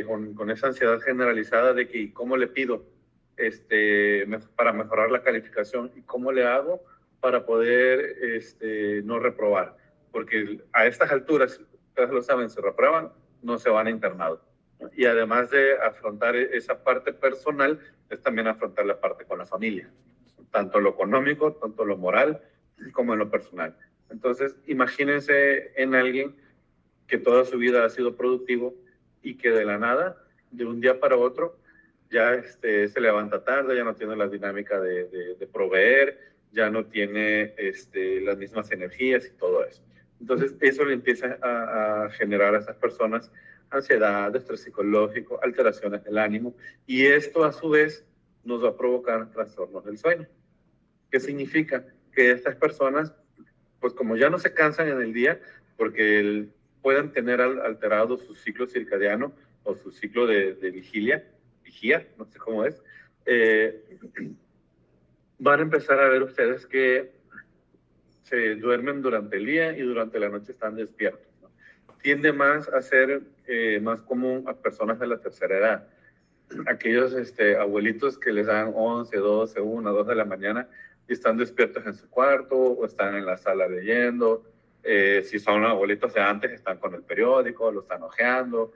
con esa ansiedad generalizada de que cómo le pido para mejorar la calificación y cómo le hago para poder no reprobar. Porque a estas alturas, ustedes lo saben, si reprueban, no se van a internado. Y además de afrontar esa parte personal, es también afrontar la parte con la familia, tanto lo económico, tanto lo moral, como en lo personal. Entonces, imagínense en alguien que toda su vida ha sido productivo y que de la nada, de un día para otro, ya se levanta tarde, ya no tiene la dinámica de proveer, ya no tiene las mismas energías y todo eso. Entonces, eso le empieza a generar a esas personas ansiedad, estrés psicológico, alteraciones del ánimo, y esto a su vez nos va a provocar trastornos del sueño. ¿Qué significa? Que estas personas, pues como ya no se cansan en el día, porque pueden tener alterado su ciclo circadiano o su ciclo de vigía, no sé cómo es, van a empezar a ver ustedes que se duermen durante el día y durante la noche están despiertos, ¿no? Tiende más a ser más común a personas de la tercera edad. Aquellos abuelitos que les dan 11, 12, 1, 2 de la mañana y están despiertos en su cuarto o están en la sala leyendo. Si son abuelitos de antes, están con el periódico, lo están hojeando.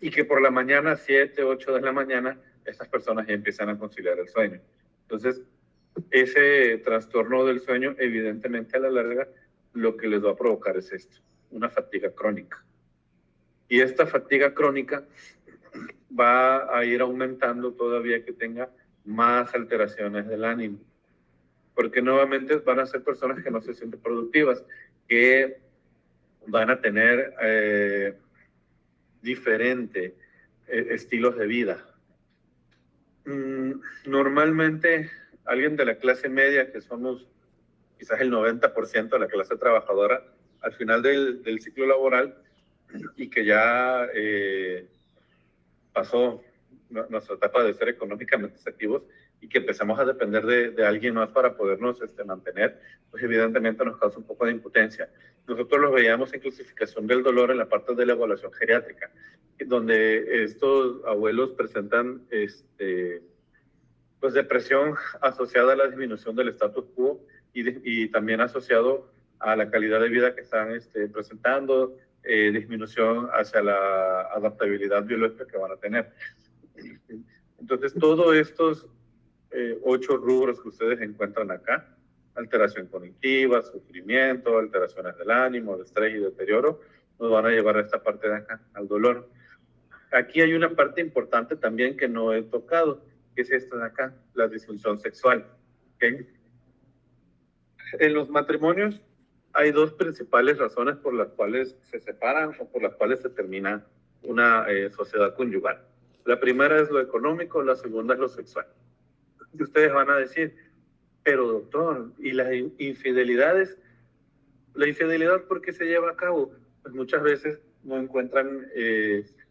Y que por la mañana, 7, 8 de la mañana, estas personas ya empiezan a conciliar el sueño. Entonces, ese trastorno del sueño, evidentemente a la larga, lo que les va a provocar es esto, una fatiga crónica. Y esta fatiga crónica va a ir aumentando todavía que tenga más alteraciones del ánimo, porque nuevamente van a ser personas que no se sienten productivas, que van a tener diferentes estilos de vida. Normalmente alguien de la clase media, que somos quizás el 90% de la clase trabajadora, al final del ciclo laboral y que ya pasó nuestra etapa de ser económicamente activos y que empezamos a depender de alguien más para podernos mantener, pues evidentemente nos causa un poco de impotencia. Nosotros lo veíamos en clasificación del dolor en la parte de la evaluación geriátrica, donde estos abuelos presentan pues depresión asociada a la disminución del status quo y también asociado a la calidad de vida que están presentando, disminución hacia la adaptabilidad biológica que van a tener. Entonces, todos estos 8 rubros que ustedes encuentran acá, alteración cognitiva, sufrimiento, alteraciones del ánimo, de estrés y deterioro, nos van a llevar a esta parte de acá, al dolor. Aquí hay una parte importante también que no he tocado, que es esta de acá, la disfunción sexual. ¿Okay? En los matrimonios hay 2 principales razones por las cuales se separan o por las cuales se termina una sociedad conyugal. La primera es lo económico, la segunda es lo sexual. Y ustedes van a decir, pero doctor, ¿y las infidelidades? ¿La infidelidad por qué se lleva a cabo? Pues muchas veces no encuentran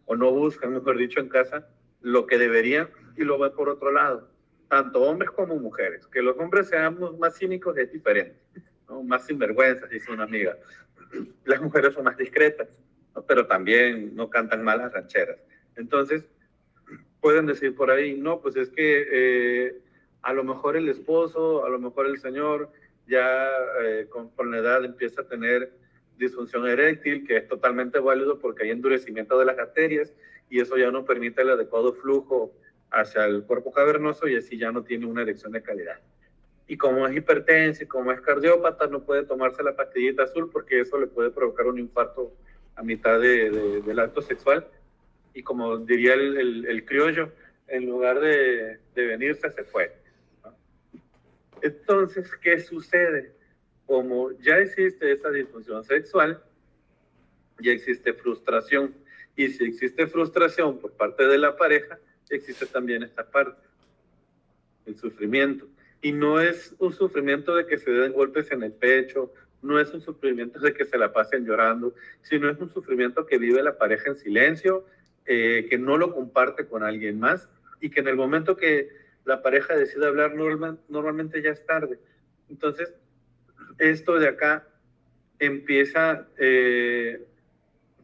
o no buscan, mejor dicho, en casa lo que deberían y lo van por otro lado. Tanto hombres como mujeres. Que los hombres seamos más cínicos es diferente, ¿no? Más sinvergüenzas, dice una amiga. Las mujeres son más discretas, ¿no? Pero también no cantan mal las rancheras. Entonces, pueden decir por ahí, no, pues es que a lo mejor el esposo, a lo mejor el señor ya con la edad empieza a tener disfunción eréctil, que es totalmente válido porque hay endurecimiento de las arterias y eso ya no permite el adecuado flujo hacia el cuerpo cavernoso y así ya no tiene una erección de calidad. Y como es hipertenso y como es cardiópata, no puede tomarse la pastillita azul porque eso le puede provocar un infarto a mitad del acto sexual. Y como diría el criollo, en lugar de venirse, se fue, ¿no? Entonces, ¿qué sucede? Como ya existe esa disfunción sexual, ya existe frustración. Y si existe frustración por parte de la pareja, existe también esta parte, el sufrimiento. Y no es un sufrimiento de que se den golpes en el pecho, no es un sufrimiento de que se la pasen llorando, sino es un sufrimiento que vive la pareja en silencio, que no lo comparte con alguien más y que en el momento que la pareja decide hablar normalmente ya es tarde. Entonces, esto de acá empieza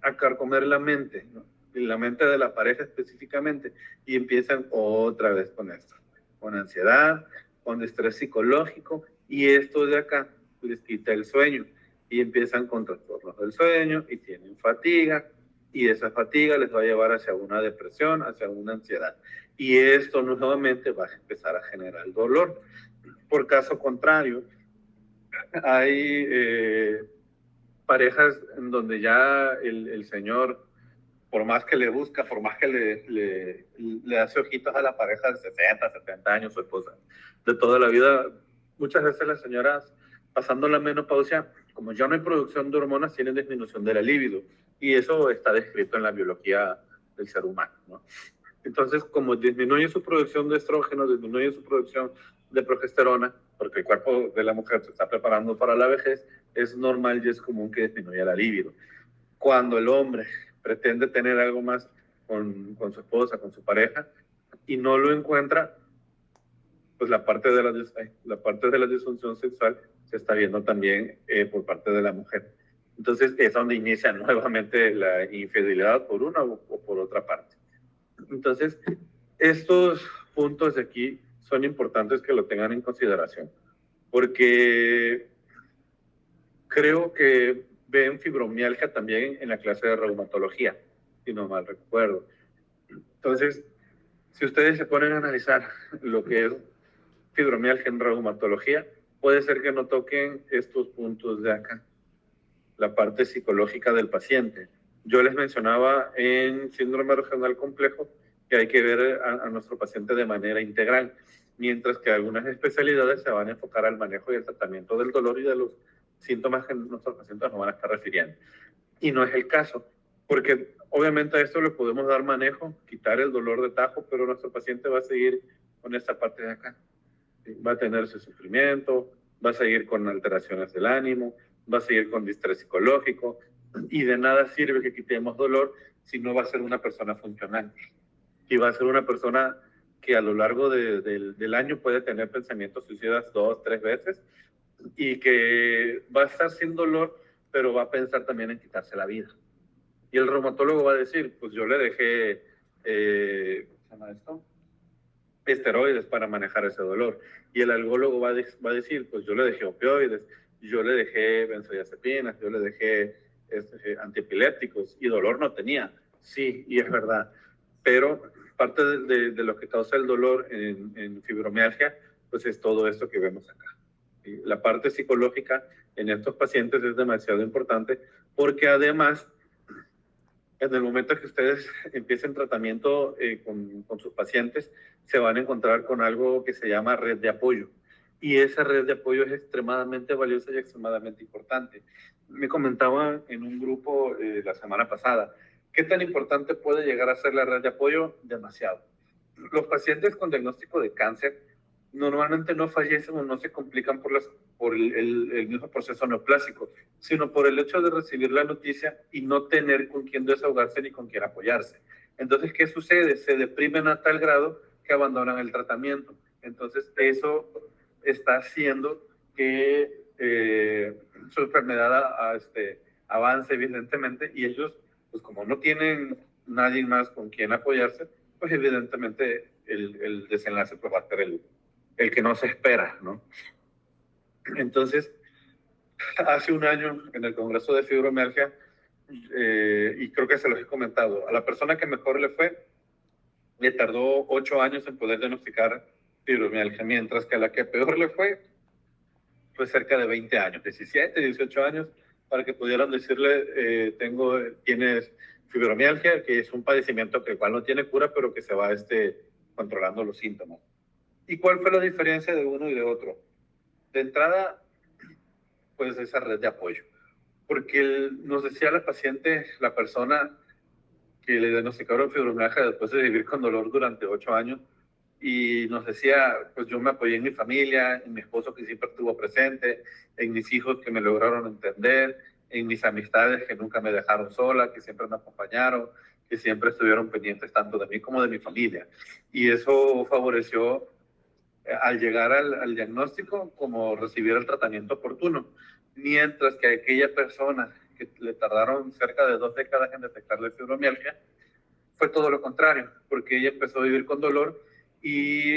a carcomer la mente, ¿no? la mente de la pareja específicamente, y empiezan otra vez con esto, con ansiedad, con estrés psicológico, y esto de acá les quita el sueño, y empiezan con trastornos del sueño, y tienen fatiga, y esa fatiga les va a llevar hacia una depresión, hacia una ansiedad, y esto nuevamente va a empezar a generar dolor. Por caso contrario, hay parejas en donde ya el señor, por más que le busca, por más que le hace ojitos a la pareja de 60, 70 años, su esposa, de toda la vida, muchas veces las señoras, pasando la menopausia, como ya no hay producción de hormonas, tienen disminución de la libido. Y eso está descrito en la biología del ser humano, ¿no? Entonces, como disminuye su producción de estrógeno, disminuye su producción de progesterona, porque el cuerpo de la mujer se está preparando para la vejez, es normal y es común que disminuya la libido. Cuando el hombre pretende tener algo más con su esposa, con su pareja, y no lo encuentra, pues la parte de la disfunción sexual se está viendo también por parte de la mujer. Entonces es donde inicia nuevamente la infidelidad por una o por otra parte. Entonces, estos puntos de aquí son importantes que lo tengan en consideración, porque creo que ven fibromialgia también en la clase de reumatología, si no mal recuerdo. Entonces, si ustedes se ponen a analizar lo que es fibromialgia en reumatología, puede ser que no toquen estos puntos de acá, la parte psicológica del paciente. Yo les mencionaba en síndrome regional complejo que hay que ver a nuestro paciente de manera integral, mientras que algunas especialidades se van a enfocar al manejo y el tratamiento del dolor y de los síntomas que nuestros pacientes nos van a estar refiriendo. Y no es el caso, porque obviamente a esto le podemos dar manejo, quitar el dolor de tajo, pero nuestro paciente va a seguir con esta parte de acá. Va a tener su sufrimiento, va a seguir con alteraciones del ánimo, va a seguir con distrés psicológico, y de nada sirve que quitemos dolor si no va a ser una persona funcional. Y va a ser una persona que a lo largo del año puede tener pensamientos suicidas 2, 3 veces, y que va a estar sin dolor, pero va a pensar también en quitarse la vida. Y el reumatólogo va a decir, pues yo le dejé, ¿cómo se llama esto? Esteroides para manejar ese dolor. Y el algólogo va a decir, pues yo le dejé opioides, yo le dejé benzodiazepinas, yo le dejé antiepilépticos, y dolor no tenía. Sí, y es verdad. Pero parte de lo que causa el dolor en fibromialgia, pues es todo esto que vemos acá. Y la parte psicológica en estos pacientes es demasiado importante, porque además, en el momento que ustedes empiecen tratamiento con sus pacientes, se van a encontrar con algo que se llama red de apoyo. Y esa red de apoyo es extremadamente valiosa y extremadamente importante. Me comentaba en un grupo la semana pasada, ¿qué tan importante puede llegar a ser la red de apoyo? Demasiado. Los pacientes con diagnóstico de cáncer normalmente no fallecen o no se complican por el mismo proceso neoplásico, sino por el hecho de recibir la noticia y no tener con quién desahogarse ni con quién apoyarse. Entonces, ¿qué sucede? Se deprimen a tal grado que abandonan el tratamiento. Entonces, eso está haciendo que su enfermedad avance, evidentemente, y ellos, pues como no tienen nadie más con quien apoyarse, pues evidentemente el desenlace pues, va a ser el que no se espera, ¿no? Entonces, hace un año en el Congreso de Fibromialgia, y creo que se los he comentado, a la persona que mejor le fue, le tardó 8 años en poder diagnosticar fibromialgia, mientras que a la que peor le fue cerca de 20 años, 17, 18 años, para que pudieran decirle, tienes fibromialgia, que es un padecimiento que el cual no tiene cura, pero que se va controlando los síntomas. ¿Y cuál fue la diferencia de uno y de otro? De entrada, pues esa red de apoyo. Porque nos decía la paciente, la persona que le diagnosticaron fibromialgia después de vivir con dolor durante 8 años, y nos decía, pues yo me apoyé en mi familia, en mi esposo que siempre estuvo presente, en mis hijos que me lograron entender, en mis amistades que nunca me dejaron sola, que siempre me acompañaron, que siempre estuvieron pendientes tanto de mí como de mi familia. Y eso favoreció al llegar al diagnóstico como recibir el tratamiento oportuno, mientras que aquella persona que le tardaron cerca de 2 décadas en detectarle fibromialgia, fue todo lo contrario, porque ella empezó a vivir con dolor y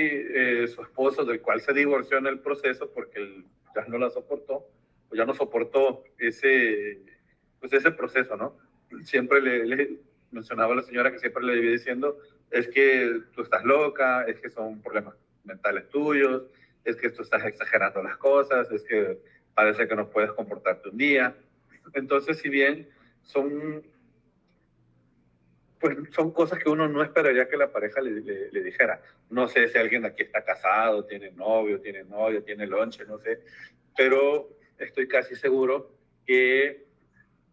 su esposo, del cual se divorció en el proceso porque él ya no la soportó, o ya no soportó pues ese proceso, ¿no? Siempre le mencionaba a la señora que siempre le vivía diciendo, es que tú estás loca, es que son problemas mentales tuyos, es que tú estás exagerando las cosas, es que parece que no puedes comportarte un día. Entonces, si bien son, pues, son cosas que uno no esperaría que la pareja le dijera. No sé si alguien aquí está casado, tiene novio, tiene lonche, no sé, pero estoy casi seguro que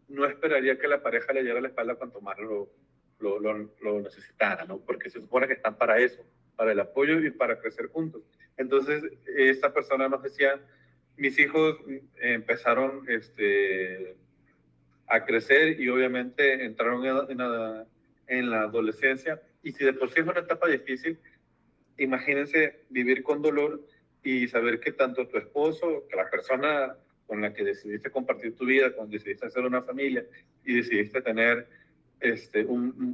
no esperaría que la pareja le diera la espalda cuanto más lo necesitara, ¿no? Porque se supone que están para eso, para el apoyo y para crecer juntos. Entonces, esta persona nos decía, mis hijos empezaron a crecer y obviamente entraron en la adolescencia, y si de por sí es una etapa difícil, imagínense vivir con dolor y saber que tanto tu esposo, que la persona con la que decidiste compartir tu vida, con decidiste hacer una familia y decidiste tener,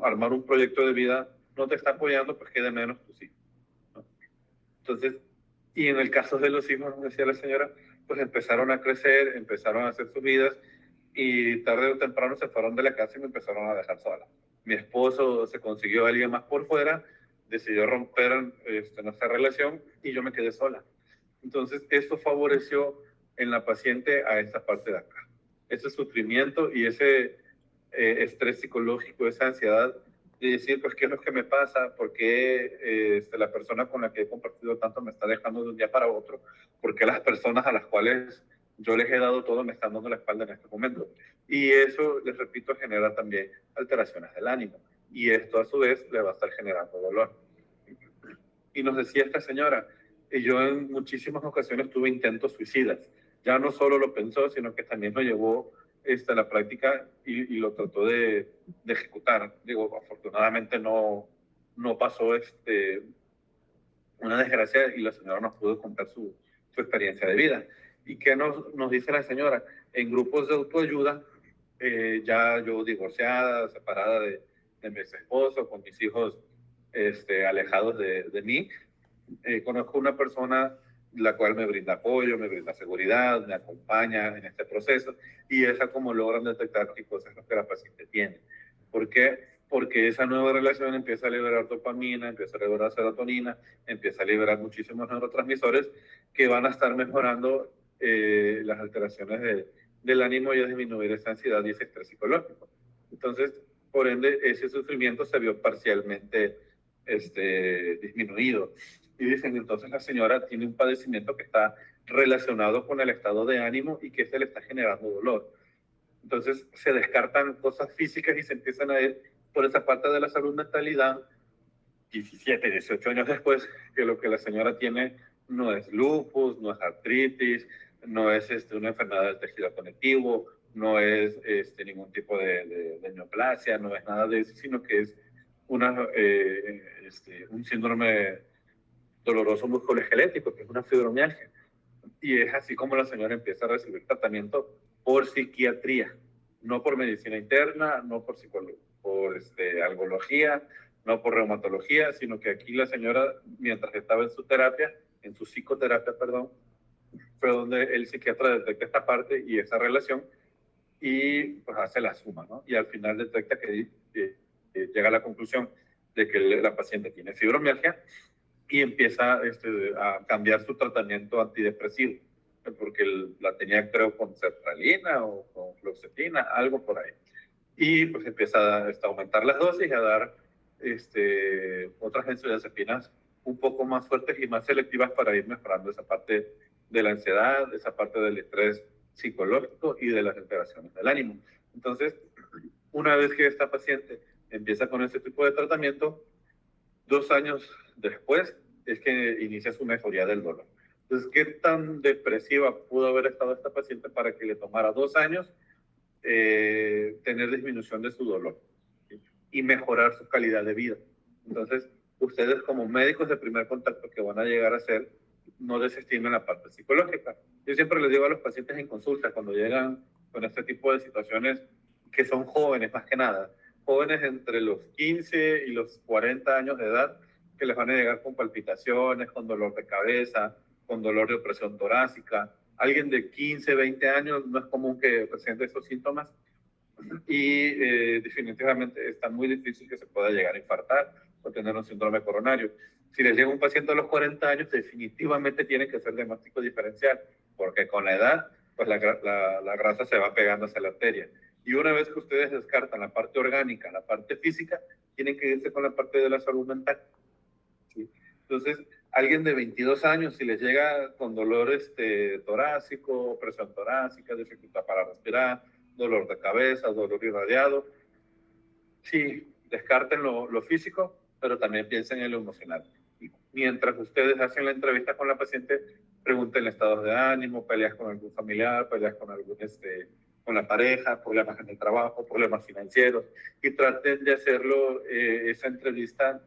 armar un proyecto de vida, no te está apoyando, pues quede menos tus hijos, ¿no? Entonces, y en el caso de los hijos, nos decía la señora, pues empezaron a crecer, empezaron a hacer sus vidas y tarde o temprano se fueron de la casa y me empezaron a dejar sola. Mi esposo se consiguió a alguien más por fuera, decidió romper nuestra relación y yo me quedé sola. Entonces, esto favoreció en la paciente a esta parte de acá. Ese sufrimiento y ese estrés psicológico, esa ansiedad de decir, pues, ¿qué es lo que me pasa? ¿Por qué la persona con la que he compartido tanto me está dejando de un día para otro? ¿Por qué las personas a las cuales yo les he dado todo me están dando la espalda en este momento? Y eso, les repito, genera también alteraciones del ánimo. Y esto a su vez le va a estar generando dolor. Y nos decía esta señora, y yo en muchísimas ocasiones tuve intentos suicidas. Ya no solo lo pensó, sino que también lo llevó a la práctica y lo trató de ejecutar. Digo, afortunadamente no pasó una desgracia y la señora nos pudo contar su experiencia de vida. ¿Y qué nos dice la señora? En grupos de autoayuda, ya yo divorciada, separada de mi esposo, con mis hijos alejados de mí, conozco una persona la cual me brinda apoyo, me brinda seguridad, me acompaña en este proceso, y es como logran detectar qué cosas es lo que la paciente tiene. ¿Por qué? Porque esa nueva relación empieza a liberar dopamina, empieza a liberar serotonina, empieza a liberar muchísimos neurotransmisores que van a estar mejorando las alteraciones del ánimo y a disminuir esa ansiedad y ese estrés psicológico. Entonces, por ende, ese sufrimiento se vio parcialmente disminuido. Y dicen, entonces la señora tiene un padecimiento que está relacionado con el estado de ánimo y que se le está generando dolor. Entonces se descartan cosas físicas y se empiezan a ir por esa parte de la salud mentalidad 17, 18 años después, que lo que la señora tiene no es lupus, no es artritis, no es una enfermedad del tejido conectivo, no es ningún tipo de neoplasia, no es nada de eso, sino que es un síndrome doloroso musculoesquelético, que es una fibromialgia. Y es así como la señora empieza a recibir tratamiento por psiquiatría, no por medicina interna, no por algología, no por reumatología, sino que aquí la señora, mientras estaba en su terapia, en su psicoterapia, perdón, fue donde el psiquiatra detecta esta parte y esa relación y pues hace la suma, ¿no? Y al final detecta que llega a la conclusión de que la paciente tiene fibromialgia y empieza a cambiar su tratamiento antidepresivo, porque la tenía, creo, con sertralina o con fluoxetina, algo por ahí. Y pues empieza a aumentar las dosis y a dar otras benzodiazepinas un poco más fuertes y más selectivas para ir mejorando esa parte de la ansiedad, esa parte del estrés psicológico y de las alteraciones del ánimo. Entonces, una vez que esta paciente empieza con este tipo de tratamiento, 2 años después es que inicia su mejoría del dolor. Entonces, ¿qué tan depresiva pudo haber estado esta paciente para que le tomara 2 años tener disminución de su dolor, ¿sí? Y mejorar su calidad de vida? Entonces, ustedes como médicos de primer contacto que van a llegar a ser, no desestimen la parte psicológica. Yo siempre les digo a los pacientes en consulta, cuando llegan con este tipo de situaciones, que son jóvenes más que nada, jóvenes entre los 15 y los 40 años de edad que les van a llegar con palpitaciones, con dolor de cabeza, con dolor de opresión torácica. Alguien de 15, 20 años no es común que presente esos síntomas y definitivamente está muy difícil que se pueda llegar a infartar o tener un síndrome coronario. Si les llega un paciente a los 40 años, definitivamente tiene que hacer diagnóstico diferencial, porque con la edad, pues la grasa se va pegando hacia la arteria. Y una vez que ustedes descartan la parte orgánica, la parte física, tienen que irse con la parte de la salud mental. ¿Sí? Entonces, alguien de 22 años, si les llega con dolor torácico, presión torácica, dificultad para respirar, dolor de cabeza, dolor irradiado, sí, descarten lo físico, pero también piensen en lo emocional. Y mientras ustedes hacen la entrevista con la paciente, pregunten estados de ánimo, peleas con algún familiar, peleas con algún con la pareja, problemas en el trabajo, problemas financieros, y traten de hacerlo esa entrevista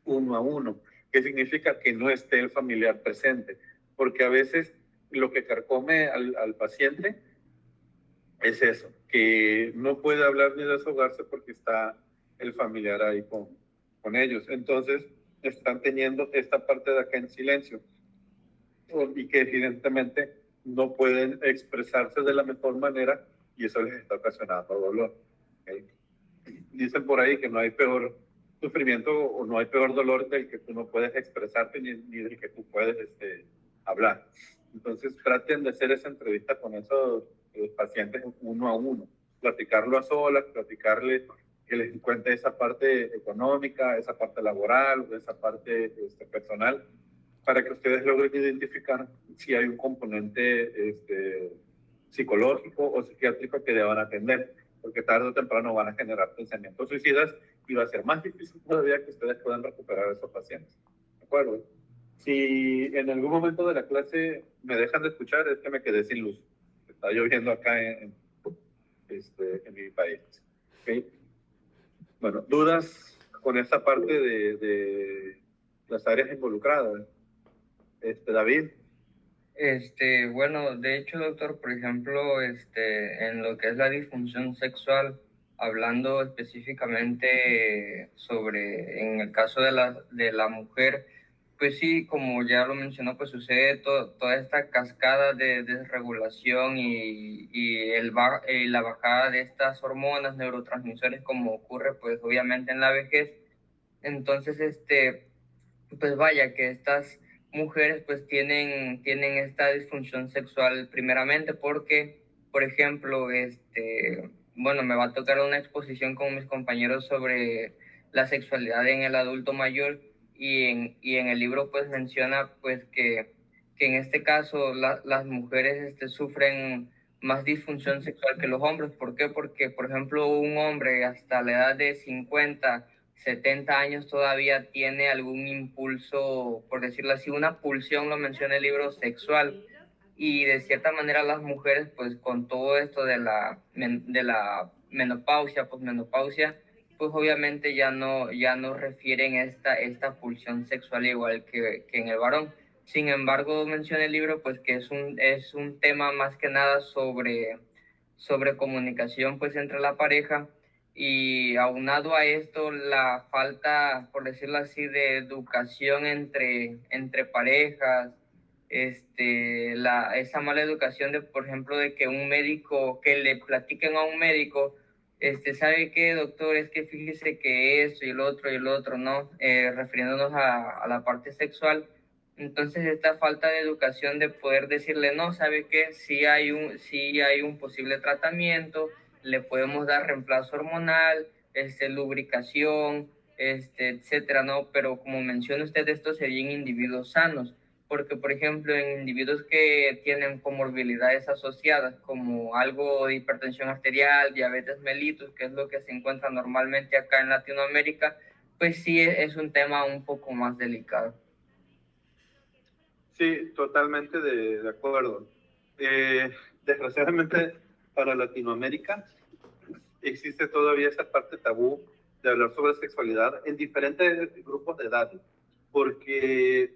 uno a uno, que significa que no esté el familiar presente, porque a veces lo que carcome al paciente es eso, que no puede hablar ni desahogarse porque está el familiar ahí con ellos. Entonces, están teniendo esta parte de acá en silencio y que evidentemente no pueden expresarse de la mejor manera y eso les está ocasionando dolor. ¿Okay? Dicen por ahí que no hay peor sufrimiento o no hay peor dolor del que tú no puedes expresarte ni del que tú puedes hablar. Entonces traten de hacer esa entrevista con esos pacientes uno a uno, platicarlo a solas, platicarle que les cuente esa parte económica, esa parte laboral, esa parte personal, para que ustedes logren identificar si hay un componente psicológico o psiquiátrico que deban atender, porque tarde o temprano van a generar pensamientos suicidas y va a ser más difícil todavía que ustedes puedan recuperar a esos pacientes. ¿De acuerdo? Si en algún momento de la clase me dejan de escuchar, es que me quedé sin luz. Está lloviendo acá en mi país. ¿Okay? Bueno, dudas con esta parte de las áreas involucradas. David. Bueno, de hecho, doctor, por ejemplo, en lo que es la disfunción sexual, hablando específicamente sobre, en el caso de la mujer, pues sí, como ya lo mencionó, pues sucede toda esta cascada de desregulación y la bajada de estas hormonas, neurotransmisores, como ocurre, pues obviamente en la vejez. Entonces, pues vaya, que estas mujeres pues tienen esta disfunción sexual primeramente porque, por ejemplo, bueno, me va a tocar una exposición con mis compañeros sobre la sexualidad en el adulto mayor y en el libro pues menciona pues que en este caso las mujeres sufren más disfunción sexual que los hombres. ¿Por qué? Porque, por ejemplo, un hombre hasta la edad de 50 70 años todavía tiene algún impulso, por decirlo así, una pulsión, lo menciona el libro, sexual. Y de cierta manera las mujeres, pues con todo esto de la menopausia, posmenopausia, pues obviamente ya no refieren esta pulsión sexual igual que en el varón. Sin embargo, menciona el libro, pues que es un tema más que nada sobre comunicación, pues entre la pareja y aunado a esto la falta, por decirlo así, de educación entre parejas, esa mala educación de, por ejemplo, de que un médico, que le platiquen a un médico, ¿sabe qué, doctor? Es que fíjese que esto y el otro, ¿no? Refiriéndonos a la parte sexual. Entonces, esta falta de educación de poder decirle, no, ¿sabe qué? Sí hay un posible tratamiento, le podemos dar reemplazo hormonal, lubricación, etcétera, ¿no? Pero como menciona usted, esto sería en individuos sanos, porque, por ejemplo, en individuos que tienen comorbilidades asociadas, como algo de hipertensión arterial, diabetes mellitus, que es lo que se encuentra normalmente acá en Latinoamérica, pues sí es un tema un poco más delicado. Sí, totalmente de acuerdo. Desgraciadamente para Latinoamérica existe todavía esa parte tabú de hablar sobre sexualidad en diferentes grupos de edad, porque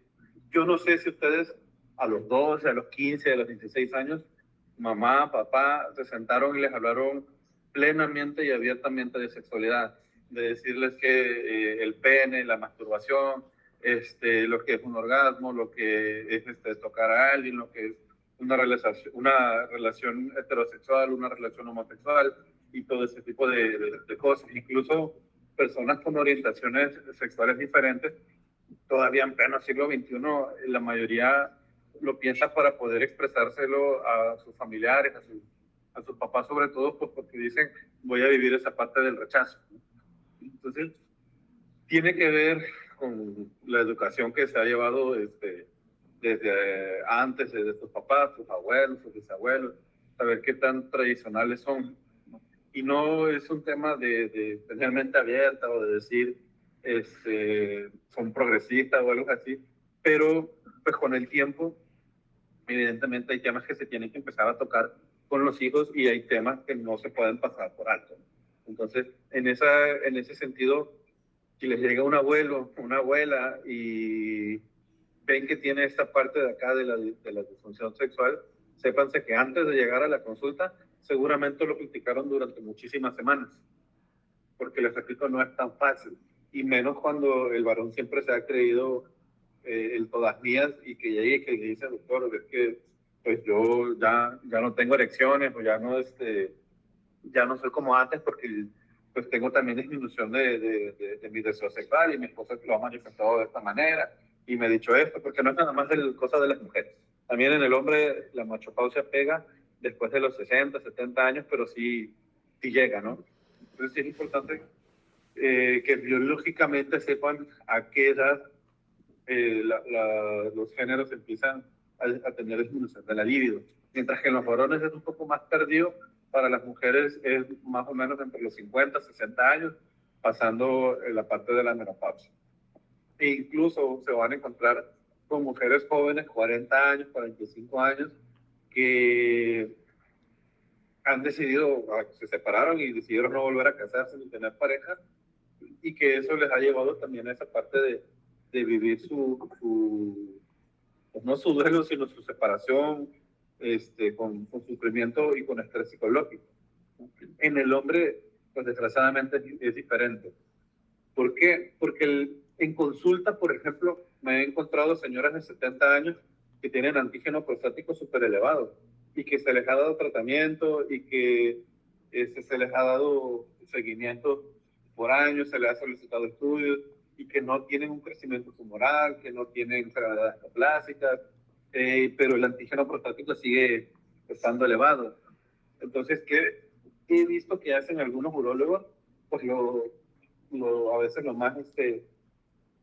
yo no sé si ustedes a los 12, a los 15, a los 16 años, mamá, papá, se sentaron y les hablaron plenamente y abiertamente de sexualidad, de decirles que el pene, la masturbación, lo que es un orgasmo, lo que es tocar a alguien, lo que es una relación heterosexual, una relación homosexual y todo ese tipo de cosas. Incluso personas con orientaciones sexuales diferentes, todavía en pleno siglo XXI, la mayoría lo piensa para poder expresárselo a sus familiares, a sus papás sobre todo, pues porque dicen, voy a vivir esa parte del rechazo. Entonces, tiene que ver con la educación que se ha llevado desde antes, desde tus papás, tus abuelos, tus bisabuelos, saber qué tan tradicionales son, ¿no? Y no es un tema de tener mente abierta o de decir son progresistas o algo así, pero pues con el tiempo, evidentemente hay temas que se tienen que empezar a tocar con los hijos y hay temas que no se pueden pasar por alto. Entonces, en ese sentido, si les llega un abuelo, una abuela y ven que tiene esta parte de acá de la disfunción sexual, sépanse que antes de llegar a la consulta, seguramente lo criticaron durante muchísimas semanas, porque les repito, no es tan fácil, y menos cuando el varón siempre se ha creído el todas mías y que llegue y que le dice, doctor, es que pues yo ya no tengo erecciones o ya no soy como antes porque pues tengo también disminución de mi deseo sexual y mi esposa lo ha manifestado de esta manera y me ha dicho esto, porque no es nada más cosa de las mujeres. También en el hombre la machopausia pega después de los 60, 70 años, pero sí llega, ¿no? Entonces sí es importante que biológicamente sepan a qué edad los géneros empiezan a tener disminución de la libido. Mientras que en los varones es un poco más tardío, para las mujeres es más o menos entre los 50, 60 años, pasando la parte de la menopausia. E incluso se van a encontrar con mujeres jóvenes, 40 años, 45 años, que han decidido, se separaron y decidieron no volver a casarse ni tener pareja, y que eso les ha llevado también a esa parte de vivir pues no su duelo, sino su separación, con sufrimiento y con estrés psicológico. En el hombre, pues desgraciadamente es diferente. ¿Por qué? Porque en consulta, por ejemplo, me he encontrado señoras de 70 años que tienen antígeno prostático súper elevado y que se les ha dado tratamiento y que se les ha dado seguimiento por años, se les ha solicitado estudios y que no tienen un crecimiento tumoral, que no tienen enfermedades neoplásicas, pero el antígeno prostático sigue estando elevado. Entonces, ¿qué he visto que hacen algunos urólogos? Pues a veces lo más,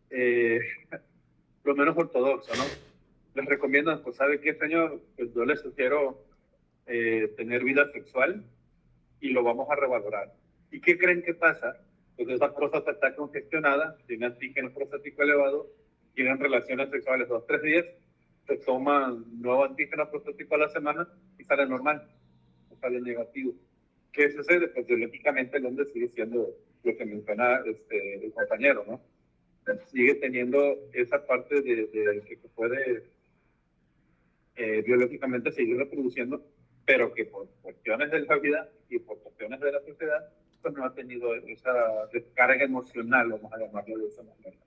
eh, lo menos ortodoxo, ¿no? Les recomiendan, pues, ¿sabe qué, señor? Pues yo les sugiero tener vida sexual y lo vamos a revalorar. ¿Y qué creen que pasa? Pues esa próstata está congestionada, tiene antígeno prostático elevado, tienen relaciones sexuales 2, 3 días, se toman nuevo antígeno prostático a la semana y sale normal, sale negativo. ¿Qué sucede? Pues biológicamente el hombre sigue siendo lo que menciona el compañero, ¿no? Sigue teniendo esa parte de que puede biológicamente seguir reproduciendo, pero que por cuestiones de la vida y por cuestiones de la sociedad, pues no ha tenido esa descarga emocional, vamos a llamarlo de esa manera.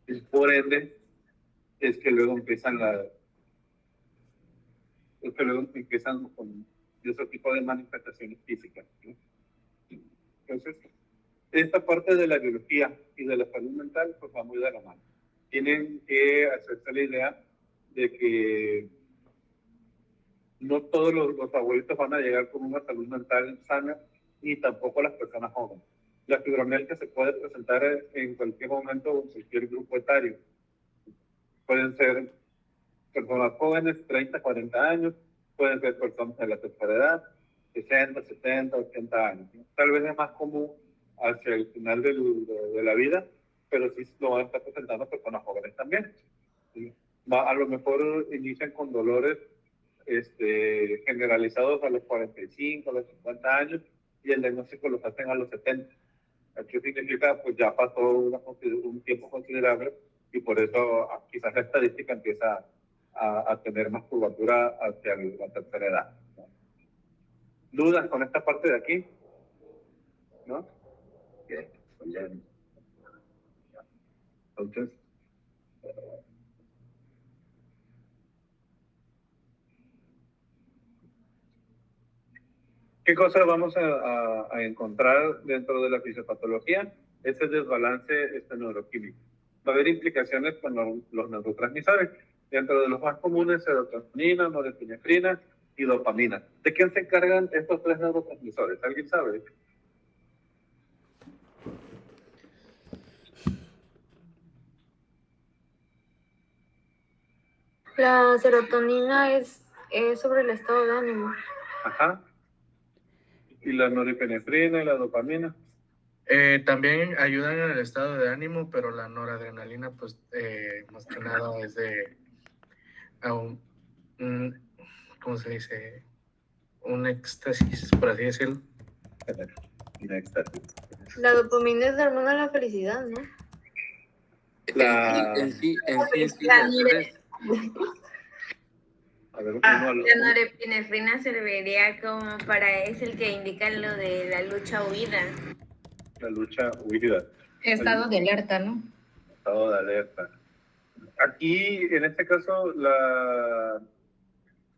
Y por ende, es que luego empiezan con ese tipo de manifestaciones físicas, ¿no? Entonces, esta parte de la biología y de la salud mental, pues va muy de la mano. Tienen que hacerse la idea de que no todos los abuelitos van a llegar con una salud mental sana, ni tampoco las personas jóvenes. La fibromialgia se puede presentar en cualquier momento o en cualquier grupo etario. Pueden ser personas jóvenes, 30, 40 años, pueden ser personas de la tercera edad, 60, 70, 80 años. Tal vez es más común hacia el final de la vida, pero sí lo van a estar presentando personas jóvenes también. ¿Sí? A lo mejor inician con dolores generalizados a los 45, a los 50 años, y el diagnóstico los hacen a los 70. ¿Qué significa? Pues ya pasó un tiempo considerable y por eso quizás la estadística empieza a tener más curvatura hacia la tercera edad, ¿no? ¿Dudas con esta parte de aquí? ¿No? Bien, muy bien. Entonces, ¿qué cosas vamos a encontrar dentro de la fisiopatología? Ese desbalance neuroquímico. Va a haber implicaciones con los neurotransmisores. Dentro de los más comunes, serotonina, norepinefrina y dopamina. ¿De quién se encargan estos tres neurotransmisores? ¿Alguien sabe? La serotonina es sobre el estado de ánimo. Ajá. ¿Y la norepinefrina y la dopamina? También ayudan en el estado de ánimo, pero la noradrenalina, pues, más que nada es de ¿cómo se dice? Un éxtasis, por así decirlo. Un éxtasis. La dopamina es la hormona de la felicidad, ¿no? En sí, A ver, la norepinefrina serviría como es el que indica lo de la lucha-huida. La lucha-huida. Estado de alerta, ¿no? Estado de alerta. Aquí, en este caso, la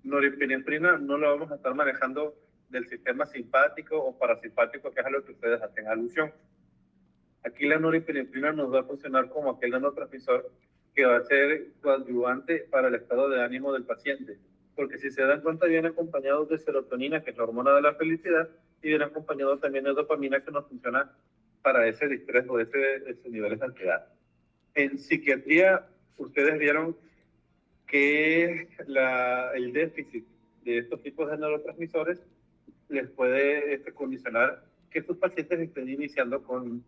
norepinefrina no lo vamos a estar manejando del sistema simpático o parasimpático, que es a lo que ustedes hacen alusión. Aquí la norepinefrina nos va a funcionar como aquel neurotransmisor que va a ser coadyuvante para el estado de ánimo del paciente. Porque si se dan cuenta, viene acompañado de serotonina, que es la hormona de la felicidad, y viene acompañado también de dopamina, que nos funciona para ese distrés o ese nivel de ansiedad. En psiquiatría, ustedes vieron que el déficit de estos tipos de neurotransmisores les puede condicionar que sus pacientes estén iniciando con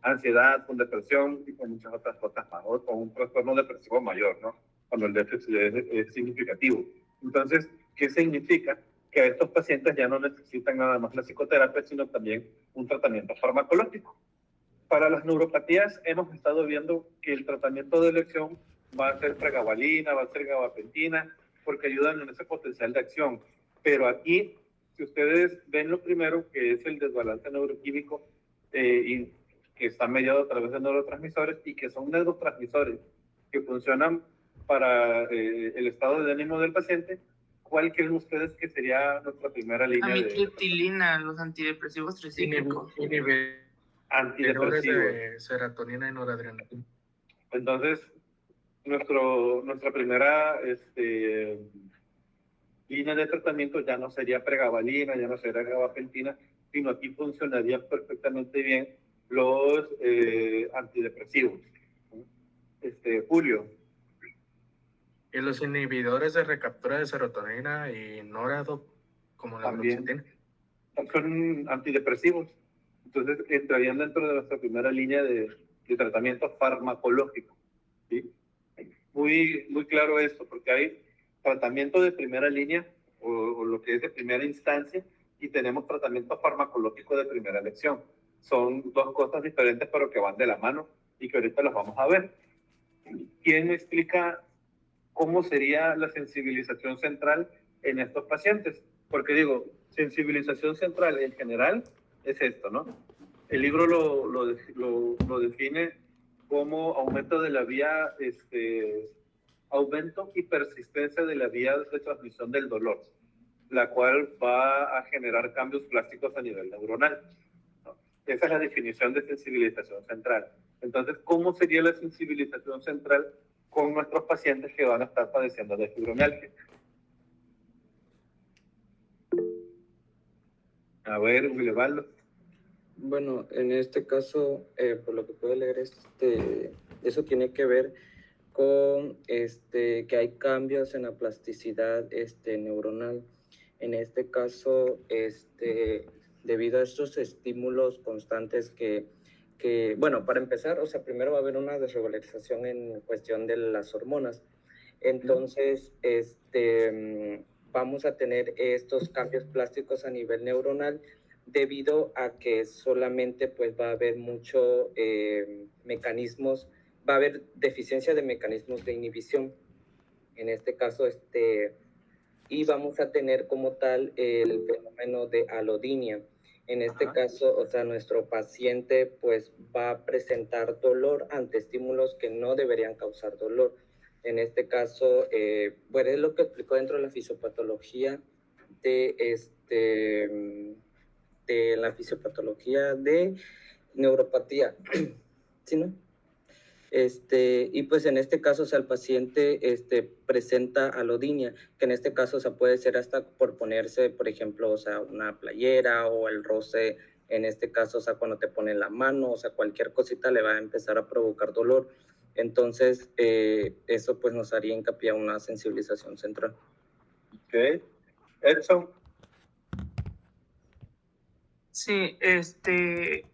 ansiedad, con depresión y con muchas otras cosas más, o con un trastorno depresivo mayor, ¿no? Cuando el déficit es significativo. Entonces, ¿qué significa? Que a estos pacientes ya no necesitan nada más la psicoterapia, sino también un tratamiento farmacológico. Para las neuropatías hemos estado viendo que el tratamiento de elección va a ser pregabalina, va a ser gabapentina, porque ayudan en ese potencial de acción. Pero aquí, si ustedes ven lo primero, que es el desbalance neuroquímico, y que está mediado a través de neurotransmisores, y que son neurotransmisores que funcionan para el estado de ánimo del paciente, ¿cuál creen ustedes que sería nuestra primera línea? Amitriptilina, los antidepresivos tricíclicos. Antidepresivos. De serotonina y noradrenalina. Entonces, nuestra primera línea de tratamiento ya no sería pregabalina, ya no sería gabapentina, sino aquí funcionarían perfectamente bien los antidepresivos. Julio. Y los inhibidores de recaptura de serotonina y norado, como la broxetina, son antidepresivos. Entonces, entrarían dentro de nuestra primera línea de tratamiento farmacológico. ¿Sí? Muy claro esto, porque hay tratamiento de primera línea o lo que es de primera instancia, y tenemos tratamiento farmacológico de primera elección. Son dos cosas diferentes, pero que van de la mano y que ahorita las vamos a ver. ¿Quién me explica cómo sería la sensibilización central en estos pacientes? Porque digo, sensibilización central en general es esto, ¿no? El libro lo define como aumento de la vía, aumento y persistencia de la vía de transmisión del dolor, la cual va a generar cambios plásticos a nivel neuronal, ¿no? Esa es la definición de sensibilización central. Entonces, ¿cómo sería la sensibilización central con nuestros pacientes que van a estar padeciendo de fibromialgia? A ver, Wilvaldo. Bueno, en este caso, por lo que puedo leer, eso tiene que ver con que hay cambios en la plasticidad neuronal. En este caso, debido a estos estímulos constantes bueno, para empezar, primero va a haber una desregularización en cuestión de las hormonas. Entonces, vamos a tener estos cambios plásticos a nivel neuronal, debido a que solamente pues va a haber mucho mecanismos, va a haber deficiencia de mecanismos de inhibición. En este caso, y vamos a tener como tal el fenómeno de alodinia. En este Ajá. caso, o sea, nuestro paciente pues va a presentar dolor ante estímulos que no deberían causar dolor. En este caso, bueno, es lo que explicó dentro de la fisiopatología de la fisiopatología de neuropatía, ¿sí, no? Y pues en este caso, o sea, el paciente presenta alodinia, que en este caso, o sea, puede ser hasta por ponerse, por ejemplo, o sea, una playera o el roce, en este caso, o sea, cuando te ponen la mano, o sea, cualquier cosita le va a empezar a provocar dolor. Entonces, eso pues nos haría hincapié a una sensibilización central. Ok. Edson. Sí, es que,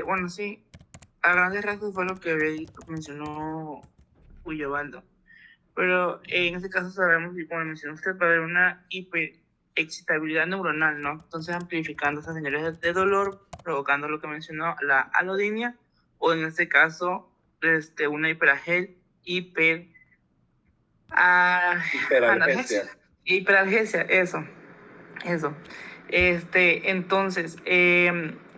bueno, sí, a grandes rasgos fue lo que mencionó Uyovaldo. Pero en este caso sabemos que, como mencionó usted, va a haber una hiperexcitabilidad neuronal, ¿no? Entonces amplificando esas señales de dolor, provocando lo que mencionó, la alodinia, o en este caso, una Hiperalgesia. hiperalgesia, eso. Entonces,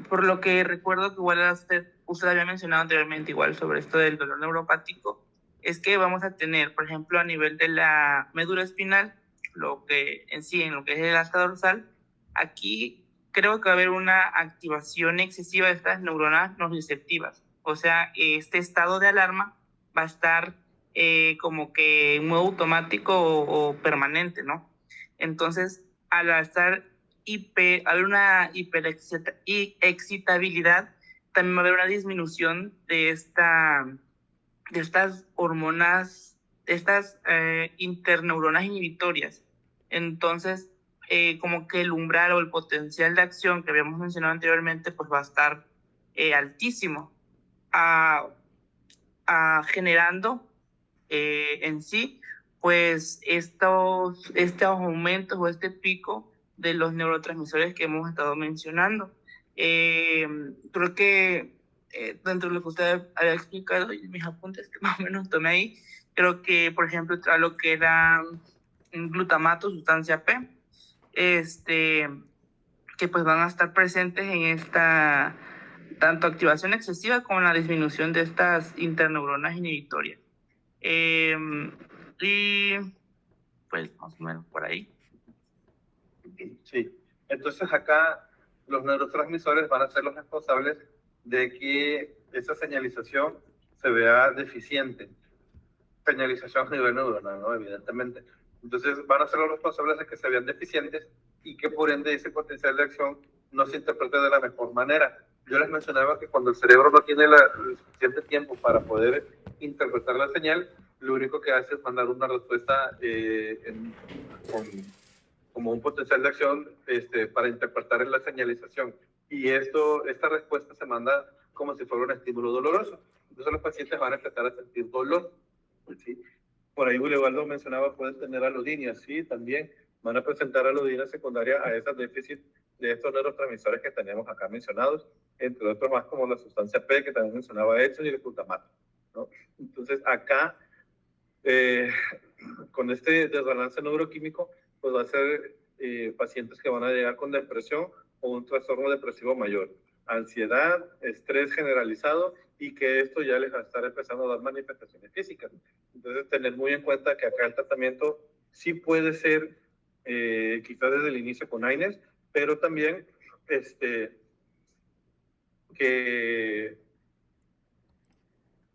por lo que recuerdo que igual usted había mencionado anteriormente igual sobre esto del dolor neuropático, es que vamos a tener, por ejemplo, a nivel de la médula espinal, lo que en lo que es el asta dorsal, aquí creo que va a haber una activación excesiva de estas neuronas nociceptivas. O sea, este estado de alarma va a estar como que en modo automático o permanente, ¿no? Entonces, al estar haber una hiperexcitabilidad, también va a haber una disminución de estas hormonas, de estas interneuronas inhibitorias. Entonces, como que el umbral o el potencial de acción que habíamos mencionado anteriormente, pues va a estar altísimo, generando en sí, pues estos aumentos o este pico de los neurotransmisores que hemos estado mencionando. Creo que dentro de lo que usted había explicado y mis apuntes que más o menos tomé ahí, creo que, por ejemplo, a lo que era glutamato, sustancia P, que pues van a estar presentes en esta tanto activación excesiva como la disminución de estas interneuronas inhibitorias. Y pues más o menos por ahí. Sí. Entonces acá los neurotransmisores van a ser los responsables de que esa señalización se vea deficiente. Señalización a nivel neuronal, ¿no? Evidentemente. Entonces van a ser los responsables de que se vean deficientes y que por ende ese potencial de acción no se interprete de la mejor manera. Yo les mencionaba que cuando el cerebro no tiene el suficiente tiempo para poder interpretar la señal, lo único que hace es mandar una respuesta como un potencial de acción para interpretar la señalización. Y esta respuesta se manda como si fuera un estímulo doloroso. Entonces los pacientes van a empezar a sentir dolor. ¿Sí? Por ahí Ulevaldo mencionaba, pueden tener alodinia, sí, también van a presentar alodinia secundaria a esos déficits de estos neurotransmisores que tenemos acá mencionados, entre otros más como la sustancia P que también mencionaba Edson y el glutamato, ¿no? Entonces acá, con este desbalance neuroquímico, pues va a ser pacientes que van a llegar con depresión o un trastorno depresivo mayor, ansiedad, estrés generalizado y que esto ya les va a estar empezando a dar manifestaciones físicas. Entonces, tener muy en cuenta que acá el tratamiento sí puede ser quizás desde el inicio con AINES, pero también que